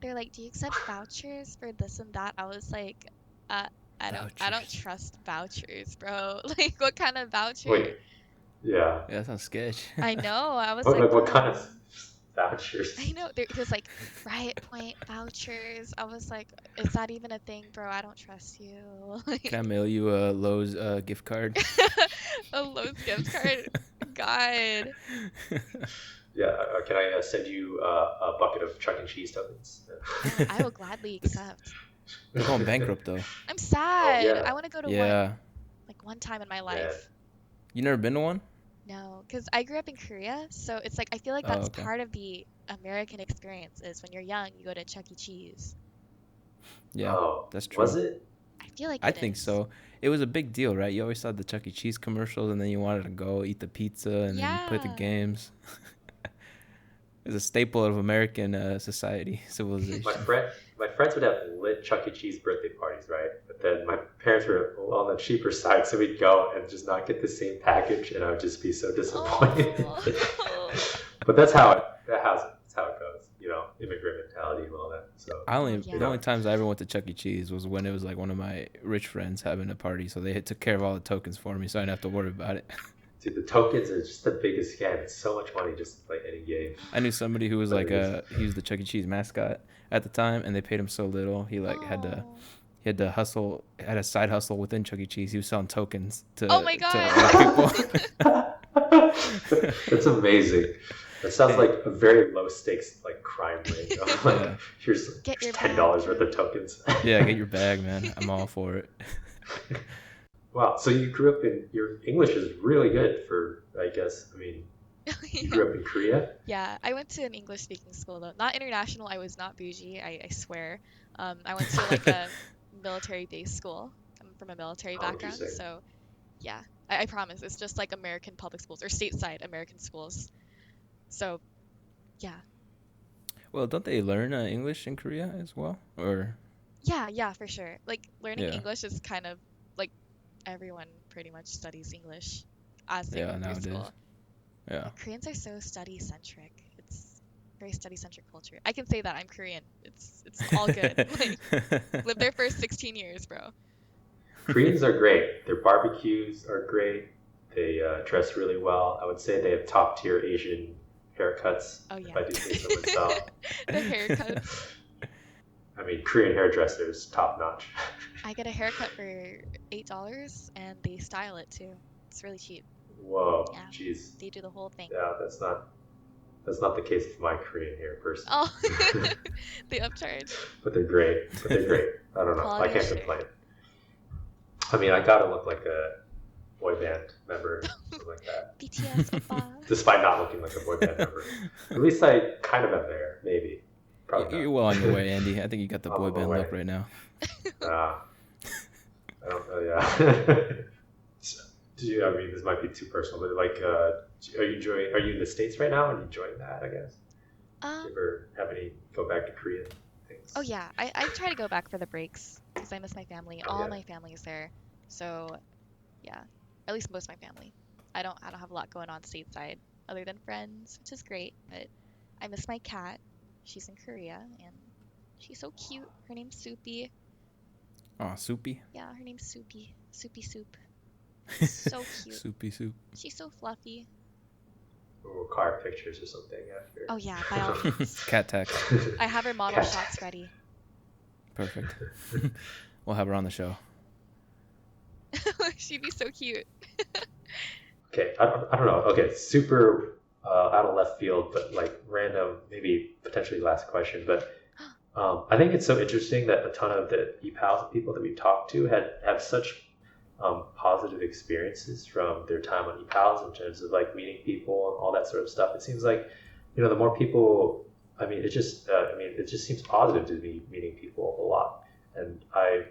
[SPEAKER 3] They're like, "Do you accept vouchers for this and that?" I was like, I don't trust vouchers, bro. Like, what kind of voucher?
[SPEAKER 1] Wait, yeah.
[SPEAKER 2] Yeah, that sounds sketch.
[SPEAKER 3] I know. I was
[SPEAKER 1] what kind of vouchers?
[SPEAKER 3] I know. There's like Riot Point vouchers. I was like, is that even a thing, bro? I don't trust you. Like,
[SPEAKER 2] can I mail you a Lowe's gift card?
[SPEAKER 3] A Lowe's gift card? God.
[SPEAKER 1] Yeah, can I send you a bucket of Chuck E. Cheese tokens?
[SPEAKER 3] Oh, I will gladly accept.
[SPEAKER 2] They're going bankrupt though.
[SPEAKER 3] I'm
[SPEAKER 1] Oh
[SPEAKER 3] sad.
[SPEAKER 1] yeah,
[SPEAKER 3] I want to go to one,
[SPEAKER 2] Yeah.
[SPEAKER 3] like one time in my
[SPEAKER 1] man.
[SPEAKER 3] life.
[SPEAKER 2] You never been to one?
[SPEAKER 3] No, because I grew up in Korea, so it's like I feel like
[SPEAKER 2] Oh,
[SPEAKER 3] that's
[SPEAKER 2] okay.
[SPEAKER 3] part of the American experience is when you're young, you go to Chuck E. Cheese.
[SPEAKER 2] Yeah,
[SPEAKER 1] Oh,
[SPEAKER 2] that's
[SPEAKER 1] was
[SPEAKER 2] true.
[SPEAKER 1] it?
[SPEAKER 3] I feel like
[SPEAKER 2] I
[SPEAKER 3] it
[SPEAKER 2] think
[SPEAKER 3] is.
[SPEAKER 2] so. It was a big deal, right? You always saw the Chuck E. Cheese commercials, and then you wanted to go eat the pizza and then play the
[SPEAKER 3] Yeah.
[SPEAKER 2] games. It's a staple of American society,
[SPEAKER 1] My
[SPEAKER 2] civilization.
[SPEAKER 1] friend, my friends would have lit Chuck E. Cheese birthday parties, right? But then my parents were on the cheaper side, so we'd go and just not get the same package, and I would just be so disappointed.
[SPEAKER 3] Oh.
[SPEAKER 1] But that's how it goes, immigrant mentality and all that. So,
[SPEAKER 3] Oh
[SPEAKER 2] The
[SPEAKER 3] yeah.
[SPEAKER 2] only times I ever went to Chuck E. Cheese was when it was like one of my rich friends having a party, so they had took care of all the tokens for me, so I didn't have to worry about it.
[SPEAKER 1] dude, the tokens are just the biggest scam. It's so much money just to play any game,
[SPEAKER 2] I knew somebody who was
[SPEAKER 1] but
[SPEAKER 2] like
[SPEAKER 1] it is.
[SPEAKER 2] he was the Chuck E. Cheese mascot at the time, and they paid him so little.
[SPEAKER 3] Oh.
[SPEAKER 2] He had to hustle, had a side hustle within Chuck E. Cheese. He was selling tokens
[SPEAKER 3] Oh my
[SPEAKER 2] to
[SPEAKER 3] God.
[SPEAKER 2] people.
[SPEAKER 1] That's amazing. That sounds
[SPEAKER 2] Hey,
[SPEAKER 1] like a very low stakes like crime ring. Like
[SPEAKER 2] yeah,
[SPEAKER 1] here's
[SPEAKER 3] Get your
[SPEAKER 1] ten
[SPEAKER 3] bag.
[SPEAKER 1] dollars worth of tokens.
[SPEAKER 2] yeah, get your bag, man. I'm all for it.
[SPEAKER 1] Wow. So you grew up your English is really good for, I guess. I mean, you
[SPEAKER 3] Yeah.
[SPEAKER 1] grew up in Korea.
[SPEAKER 3] Yeah, I went to an English speaking school though. Not international, I was not bougie, I swear. I went to like a military base school. I'm from a military
[SPEAKER 1] Oh,
[SPEAKER 3] background,
[SPEAKER 1] interesting.
[SPEAKER 3] so yeah, I promise it's just like American public schools or stateside American schools. So yeah,
[SPEAKER 2] Well, don't they learn English in Korea as well? Or
[SPEAKER 3] yeah, for sure. Like learning
[SPEAKER 2] yeah,
[SPEAKER 3] English is kind of like everyone pretty much studies English as they
[SPEAKER 2] yeah,
[SPEAKER 3] go through
[SPEAKER 2] nowadays,
[SPEAKER 3] school.
[SPEAKER 2] yeah.
[SPEAKER 3] Yeah, Koreans are so study centric. It's very study centric culture. I can say that I'm Korean. It's all good. Like lived there for 16 years, bro.
[SPEAKER 1] Koreans are great. Their barbecues are great. They dress really well. I would say they have top tier Asian haircuts,
[SPEAKER 3] Oh
[SPEAKER 1] if
[SPEAKER 3] yeah.
[SPEAKER 1] I do say so myself.
[SPEAKER 3] The haircuts.
[SPEAKER 1] I mean, Korean hairdressers, top notch.
[SPEAKER 3] I get a haircut for $8 and they style it too. It's really cheap.
[SPEAKER 1] Whoa,
[SPEAKER 3] Yeah,
[SPEAKER 1] jeez.
[SPEAKER 3] they do the whole thing.
[SPEAKER 1] Yeah, that's not the case with my Korean hair person.
[SPEAKER 3] Oh, they upcharge.
[SPEAKER 1] But they're great. I don't know. I
[SPEAKER 3] Quality
[SPEAKER 1] can't
[SPEAKER 3] assured.
[SPEAKER 1] complain. I mean, I gotta look like a boy band member, something like that.
[SPEAKER 3] BTS oppa.
[SPEAKER 1] Despite not looking like a boy band member. At least I kind of am there, maybe. Probably
[SPEAKER 2] You're
[SPEAKER 1] not.
[SPEAKER 2] well on your way, Andy. I think you got the
[SPEAKER 1] I'm
[SPEAKER 2] boy
[SPEAKER 1] on my
[SPEAKER 2] band
[SPEAKER 1] way.
[SPEAKER 2] look right now.
[SPEAKER 1] Uh, I don't know, yeah. I mean, this might be too personal, but like, are you in the States right now and enjoying that, I guess? Do
[SPEAKER 3] Um,
[SPEAKER 1] you ever have any go back to Korean things?
[SPEAKER 3] oh yeah, I try to go back for the breaks because I miss my family.
[SPEAKER 1] Oh,
[SPEAKER 3] All
[SPEAKER 1] yeah.
[SPEAKER 3] my family is there. So yeah, at least most of my family. I don't have a lot going on stateside other than friends, which is great, but I miss my cat. She's in Korea and she's so cute. Her name's Soupy.
[SPEAKER 2] Oh, soupy.
[SPEAKER 3] Yeah, her name's Soupy. Soupy Soup. She's so cute.
[SPEAKER 2] Soupy soup.
[SPEAKER 3] She's so fluffy.
[SPEAKER 1] We'll require pictures or something after.
[SPEAKER 3] Oh yeah, by all means.
[SPEAKER 2] Cat tax.
[SPEAKER 3] I have her model
[SPEAKER 1] Cat
[SPEAKER 3] shots
[SPEAKER 1] tax.
[SPEAKER 3] ready.
[SPEAKER 2] Perfect. We'll have her on the show.
[SPEAKER 3] She'd be so cute.
[SPEAKER 1] Okay, I don't know. Okay, super out of left field, but like random, maybe potentially last question. But I think it's so interesting that a ton of the EPALs people that we've talked to have such positive experiences from their time on EPALs in terms of like meeting people and all that sort of stuff. It seems like, the more people, it just seems positive to be meeting people a lot. And I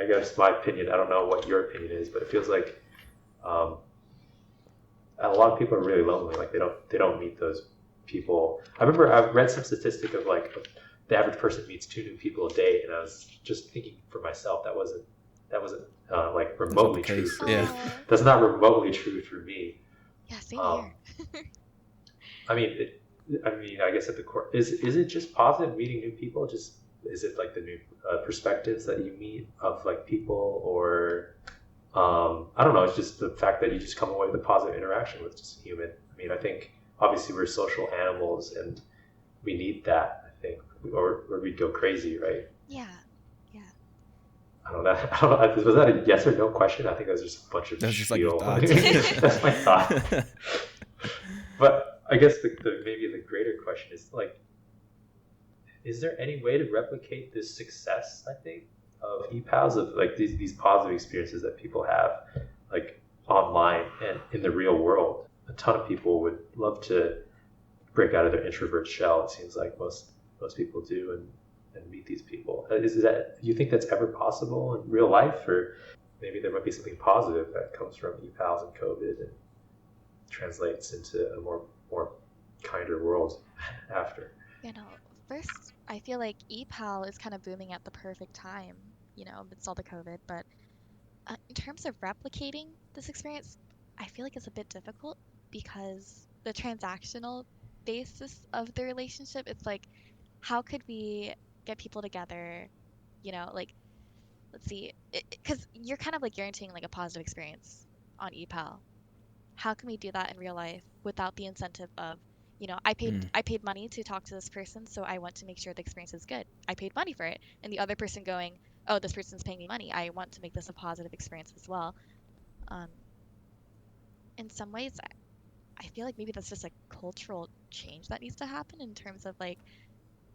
[SPEAKER 1] guess my opinion, I don't know what your opinion is, but it feels like a lot of people are really lonely. Like they don't meet those people. I remember I read some statistic of like the average person meets 2 new people a day, and I was just thinking for myself that wasn't like
[SPEAKER 2] That's not the
[SPEAKER 1] remotely true
[SPEAKER 2] case.
[SPEAKER 1] for
[SPEAKER 2] Yeah.
[SPEAKER 1] me.
[SPEAKER 3] Aw.
[SPEAKER 1] That's not remotely true for me.
[SPEAKER 3] Yeah, same
[SPEAKER 1] Um,
[SPEAKER 3] here.
[SPEAKER 1] I guess at the core, is it just positive meeting new people? Just is it like the new perspectives that you meet of like people, or I don't know. It's just the fact that you just come away with a positive interaction with just a human. I mean, I think obviously we're social animals and we need that. I think, or we'd go crazy, right?
[SPEAKER 3] Yeah.
[SPEAKER 1] I don't know. I don't know. Was that a yes or no question? I think that was just a bunch of
[SPEAKER 2] That's just like your
[SPEAKER 1] spiel.
[SPEAKER 2] thoughts.
[SPEAKER 1] That's my thought. But I guess the maybe the greater question is like, is there any way to replicate this success? I think of EPALs, of like these positive experiences that people have, like online and in the real world. A ton of people would love to break out of their introvert shell. It seems like most people do, and meet these people. Is that, you think that's ever possible in real life, or maybe there might be something positive that comes from EPALs and COVID and translates into a more kinder world after?
[SPEAKER 3] You know, first, I feel like EPAL is kind of booming at the perfect time, amidst all the COVID. But in terms of replicating this experience, I feel like it's a bit difficult because the transactional basis of the relationship, it's like, how could we get people together? Like, let's see, because you're kind of like guaranteeing like a positive experience on EPAL. How can we do that in real life without the incentive of,
[SPEAKER 2] Mm.
[SPEAKER 3] I paid money to talk to this person, so I want to make sure the experience is good. I paid money for it. And the other person going, oh, this person's paying me money. I want to make this a positive experience as well. Um, in some ways, I feel like maybe that's just a cultural change that needs to happen in terms of like,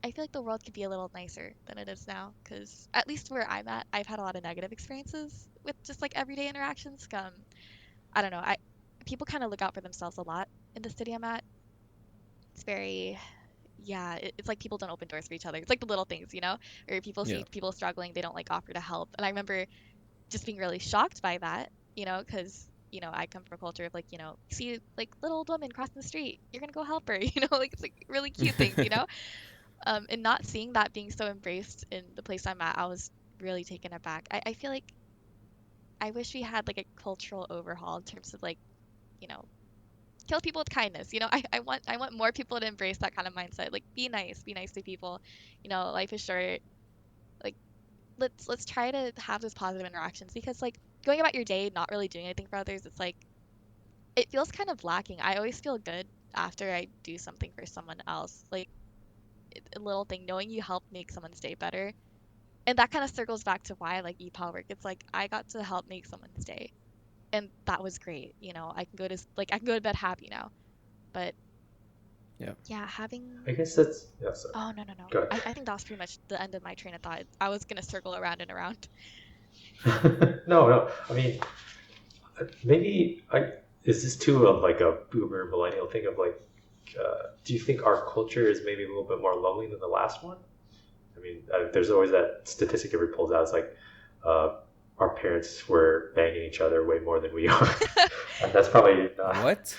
[SPEAKER 3] I feel like the world could be a little nicer than it is now. Because at least where I'm at, I've had a lot of negative experiences with just like everyday interactions. I don't know. People kind of look out for themselves a lot in the city I'm at. It's very, yeah, it's like people don't open doors for each other. It's like the little things, or people
[SPEAKER 2] Yeah.
[SPEAKER 3] see people struggling, they don't like offer to help. And I remember just being really shocked by that, because I come from a culture of like, see like little old woman crossing the street, you're gonna go help her, like it's like really cute things. And not seeing that being so embraced in the place I'm at, I was really taken aback. I feel like I wish we had like a cultural overhaul in terms of like, you know, kill people with kindness. I want more people to embrace that kind of mindset. Like be nice to people. Life is short. Like let's try to have those positive interactions because like going about your day not really doing anything for others, it's like it feels kind of lacking. I always feel good after I do something for someone else. Like a little thing, knowing you helped make someone's day better. And that kind of circles back to why I like EPAL work. It's like I got to help make someone's day. And that was great. I can go to bed happy now. But
[SPEAKER 2] Yeah.
[SPEAKER 3] yeah, having
[SPEAKER 1] I guess that's, yeah. So
[SPEAKER 3] oh no no no.
[SPEAKER 1] go
[SPEAKER 3] I think that was pretty much the end of my train of thought. I was gonna circle around and around.
[SPEAKER 1] ahead. No. I mean, maybe I is this too of like a boomer millennial thing of like, do you think our culture is maybe a little bit more lonely than the last one? I mean, there's always that statistic everybody pulls out. It's like, uh, our parents were banging each other way more than we are. And that's probably
[SPEAKER 2] What?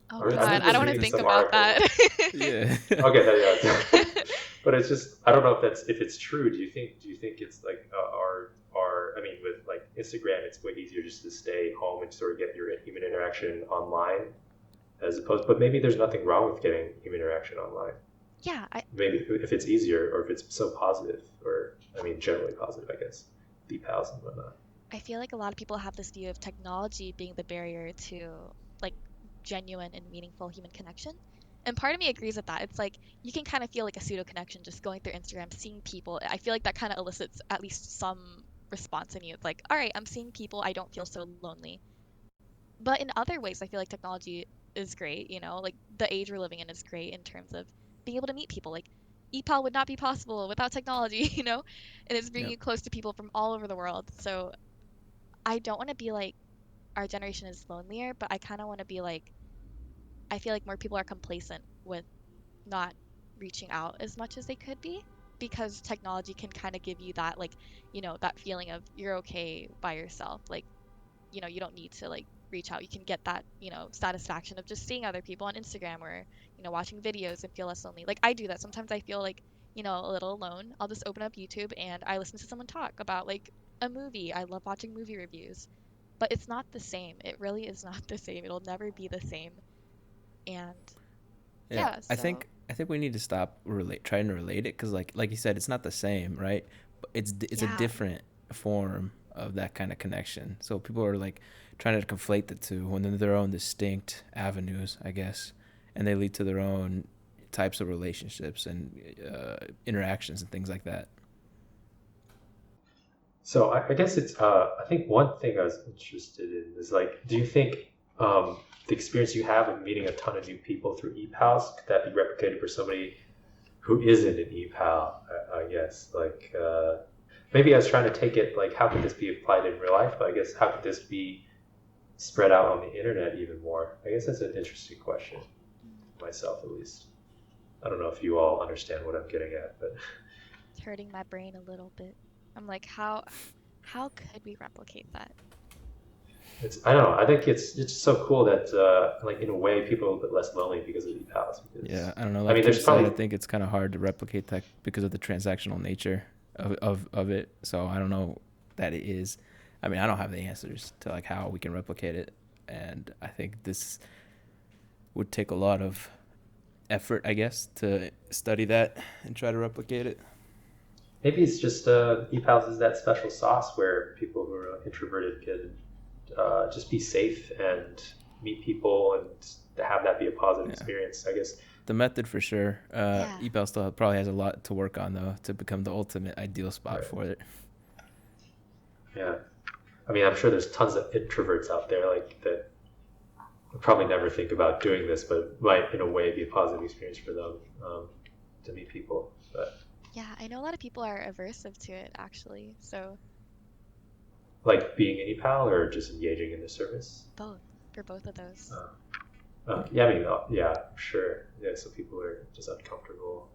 [SPEAKER 3] Oh
[SPEAKER 1] I
[SPEAKER 3] God,
[SPEAKER 1] remember
[SPEAKER 3] I don't
[SPEAKER 2] That's
[SPEAKER 3] want to
[SPEAKER 1] reading
[SPEAKER 3] think
[SPEAKER 1] some
[SPEAKER 3] about
[SPEAKER 1] article.
[SPEAKER 3] that.
[SPEAKER 2] yeah.
[SPEAKER 1] Okay, yeah. But it's just, I don't know if it's true. Do you think it's like, our I mean, with like Instagram, it's way easier just to stay home and sort of get your human interaction online, as opposed. But maybe there's nothing wrong with getting human interaction online.
[SPEAKER 3] Yeah,
[SPEAKER 1] Maybe if it's easier, or if it's so positive, or I mean, generally positive, I guess. Deep house and whatnot.
[SPEAKER 3] I feel like a lot of people have this view of technology being the barrier to like genuine and meaningful human connection. And part of me agrees with that. It's like you can kind of feel like a pseudo connection just going through Instagram, seeing people. I feel like that kind of elicits at least some response in you. It's like, all right, I'm seeing people. I don't feel so lonely. But in other ways, I feel like technology is great, like the age we're living in is great in terms of being able to meet people. Like EPAL would not be possible without technology, and it's bringing
[SPEAKER 2] Yep.
[SPEAKER 3] you close to people from all over the world. So I don't want to be like our generation is lonelier, but I kind of want to be like, I feel like more people are complacent with not reaching out as much as they could be because technology can kind of give you that, like, that feeling of you're okay by yourself. Like, you don't need to like reach out. You can get that, satisfaction of just seeing other people on Instagram or, watching videos and feel less lonely. Like I do that. Sometimes I feel like, a little alone. I'll just open up YouTube and I listen to someone talk about like a movie. I love watching movie reviews. But it's not the same. It really is not the same. It'll never be the same. And
[SPEAKER 2] Yeah.
[SPEAKER 3] yeah,
[SPEAKER 2] I
[SPEAKER 3] so
[SPEAKER 2] think I think we need to stop trying to relate it because like you said, it's not the same, right? But it's a
[SPEAKER 3] yeah.
[SPEAKER 2] different form of that kind of connection. So people are like trying to conflate the two when they're their own distinct avenues, I guess, and they lead to their own types of relationships and interactions and things like that.
[SPEAKER 1] So I guess it's, I think one thing I was interested in is like, do you think the experience you have of meeting a ton of new people through ePals, could that be replicated for somebody who isn't an ePal? I guess like maybe I was trying to take it like how could this be applied in real life? But I guess how could this be spread out on the internet even more? I guess that's an interesting question, myself at least. I don't know if you all understand what I'm getting at, but
[SPEAKER 3] It's hurting my brain a little bit. I'm like, how could we replicate that?
[SPEAKER 1] I don't know. I think it's just so cool that like in a way people are a little bit less lonely because of ePals. Because
[SPEAKER 2] Yeah, I don't know.
[SPEAKER 1] I
[SPEAKER 2] Like
[SPEAKER 1] mean,
[SPEAKER 2] Kim
[SPEAKER 1] there's
[SPEAKER 2] said, I
[SPEAKER 1] probably
[SPEAKER 2] think it's kind of hard to replicate that because of the transactional nature of it. So I don't know that it is. I mean, I don't have the answers to like how we can replicate it, and I think this would take a lot of effort, I guess, to study that and try to replicate it.
[SPEAKER 1] maybe it's just ePals is that special sauce where people who are introverted can just be safe and meet people and have that be a positive
[SPEAKER 2] Yeah.
[SPEAKER 1] experience. I guess.
[SPEAKER 2] The method for sure.
[SPEAKER 3] Yeah.
[SPEAKER 2] eBell still probably has a lot to work on though to become the ultimate ideal spot
[SPEAKER 1] Right.
[SPEAKER 2] for it.
[SPEAKER 1] Yeah. I mean, I'm sure there's tons of introverts out there like that would probably never think about doing this, but might in a way be a positive experience for them to meet people. But
[SPEAKER 3] Yeah, I know a lot of people are aversive to it actually. So
[SPEAKER 1] like being an ePal or just engaging in the service.
[SPEAKER 3] both, for both of those.
[SPEAKER 1] Yeah, I mean, yeah, sure. Yeah, some people are just uncomfortable.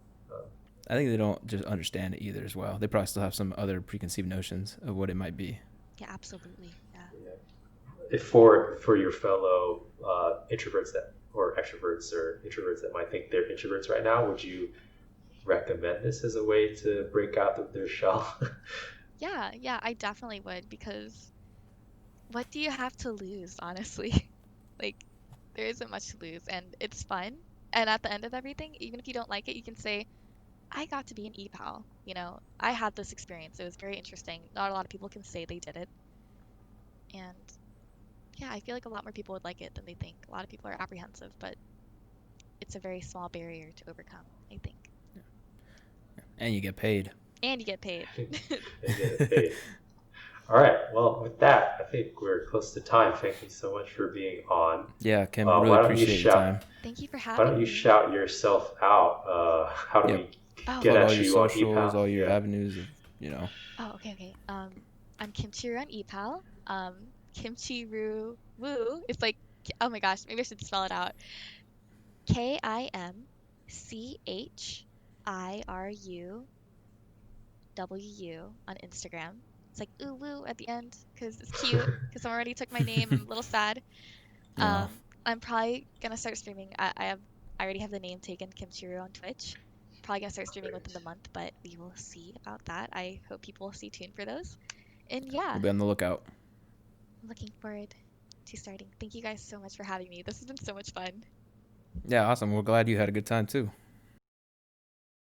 [SPEAKER 2] I think they don't just understand it either as well. They probably still have some other preconceived notions of what it might be.
[SPEAKER 3] Yeah, absolutely. Yeah.
[SPEAKER 1] Yeah. If for your fellow introverts that or extroverts or introverts that might think they're introverts right now, would you recommend this as a way to break out of their shell?
[SPEAKER 3] Yeah, I definitely would because what do you have to lose, honestly? Like, there isn't much to lose, and it's fun. And at the end of everything, even if you don't like it, you can say, I got to be an e-pal. I had this experience. It was very interesting. Not a lot of people can say they did it. And yeah, I feel like a lot more people would like it than they think. A lot of people are apprehensive, but it's a very small barrier to overcome, I think.
[SPEAKER 2] And you get paid.
[SPEAKER 3] And you get paid.
[SPEAKER 1] Hey. All right. Well, with that, I think we're close to time. Thank you so much for being on.
[SPEAKER 2] Yeah, Kim,
[SPEAKER 1] Why
[SPEAKER 2] really
[SPEAKER 1] don't you
[SPEAKER 2] appreciate your time.
[SPEAKER 3] Thank you for
[SPEAKER 1] Why
[SPEAKER 3] having
[SPEAKER 1] don't you
[SPEAKER 3] me.
[SPEAKER 1] shout yourself out? How do
[SPEAKER 2] Yep.
[SPEAKER 1] we
[SPEAKER 3] Oh,
[SPEAKER 1] get
[SPEAKER 2] Plug all
[SPEAKER 1] at
[SPEAKER 2] your
[SPEAKER 1] you on
[SPEAKER 2] socials,
[SPEAKER 1] ePal?
[SPEAKER 2] all your
[SPEAKER 1] Yeah.
[SPEAKER 2] avenues of.
[SPEAKER 3] okay. I'm Kimchiru on ePal. Kimchiru Woo. It's like, oh my gosh, maybe I should spell it out. KIMCHIRUWU on Instagram. It's like ooh woo at the end because it's cute. Because someone already took my name. I'm a little sad.
[SPEAKER 2] No.
[SPEAKER 3] I'm probably gonna start streaming. I already have the name taken, Kimchiru on Twitch. Probably gonna start streaming within the month, but we will see about that. I hope people will stay tuned for those. And yeah,
[SPEAKER 2] We'll be on the lookout.
[SPEAKER 3] I'm looking forward to starting. Thank you guys so much for having me. This has been so much fun.
[SPEAKER 2] Yeah, awesome. We're glad you had a good time too.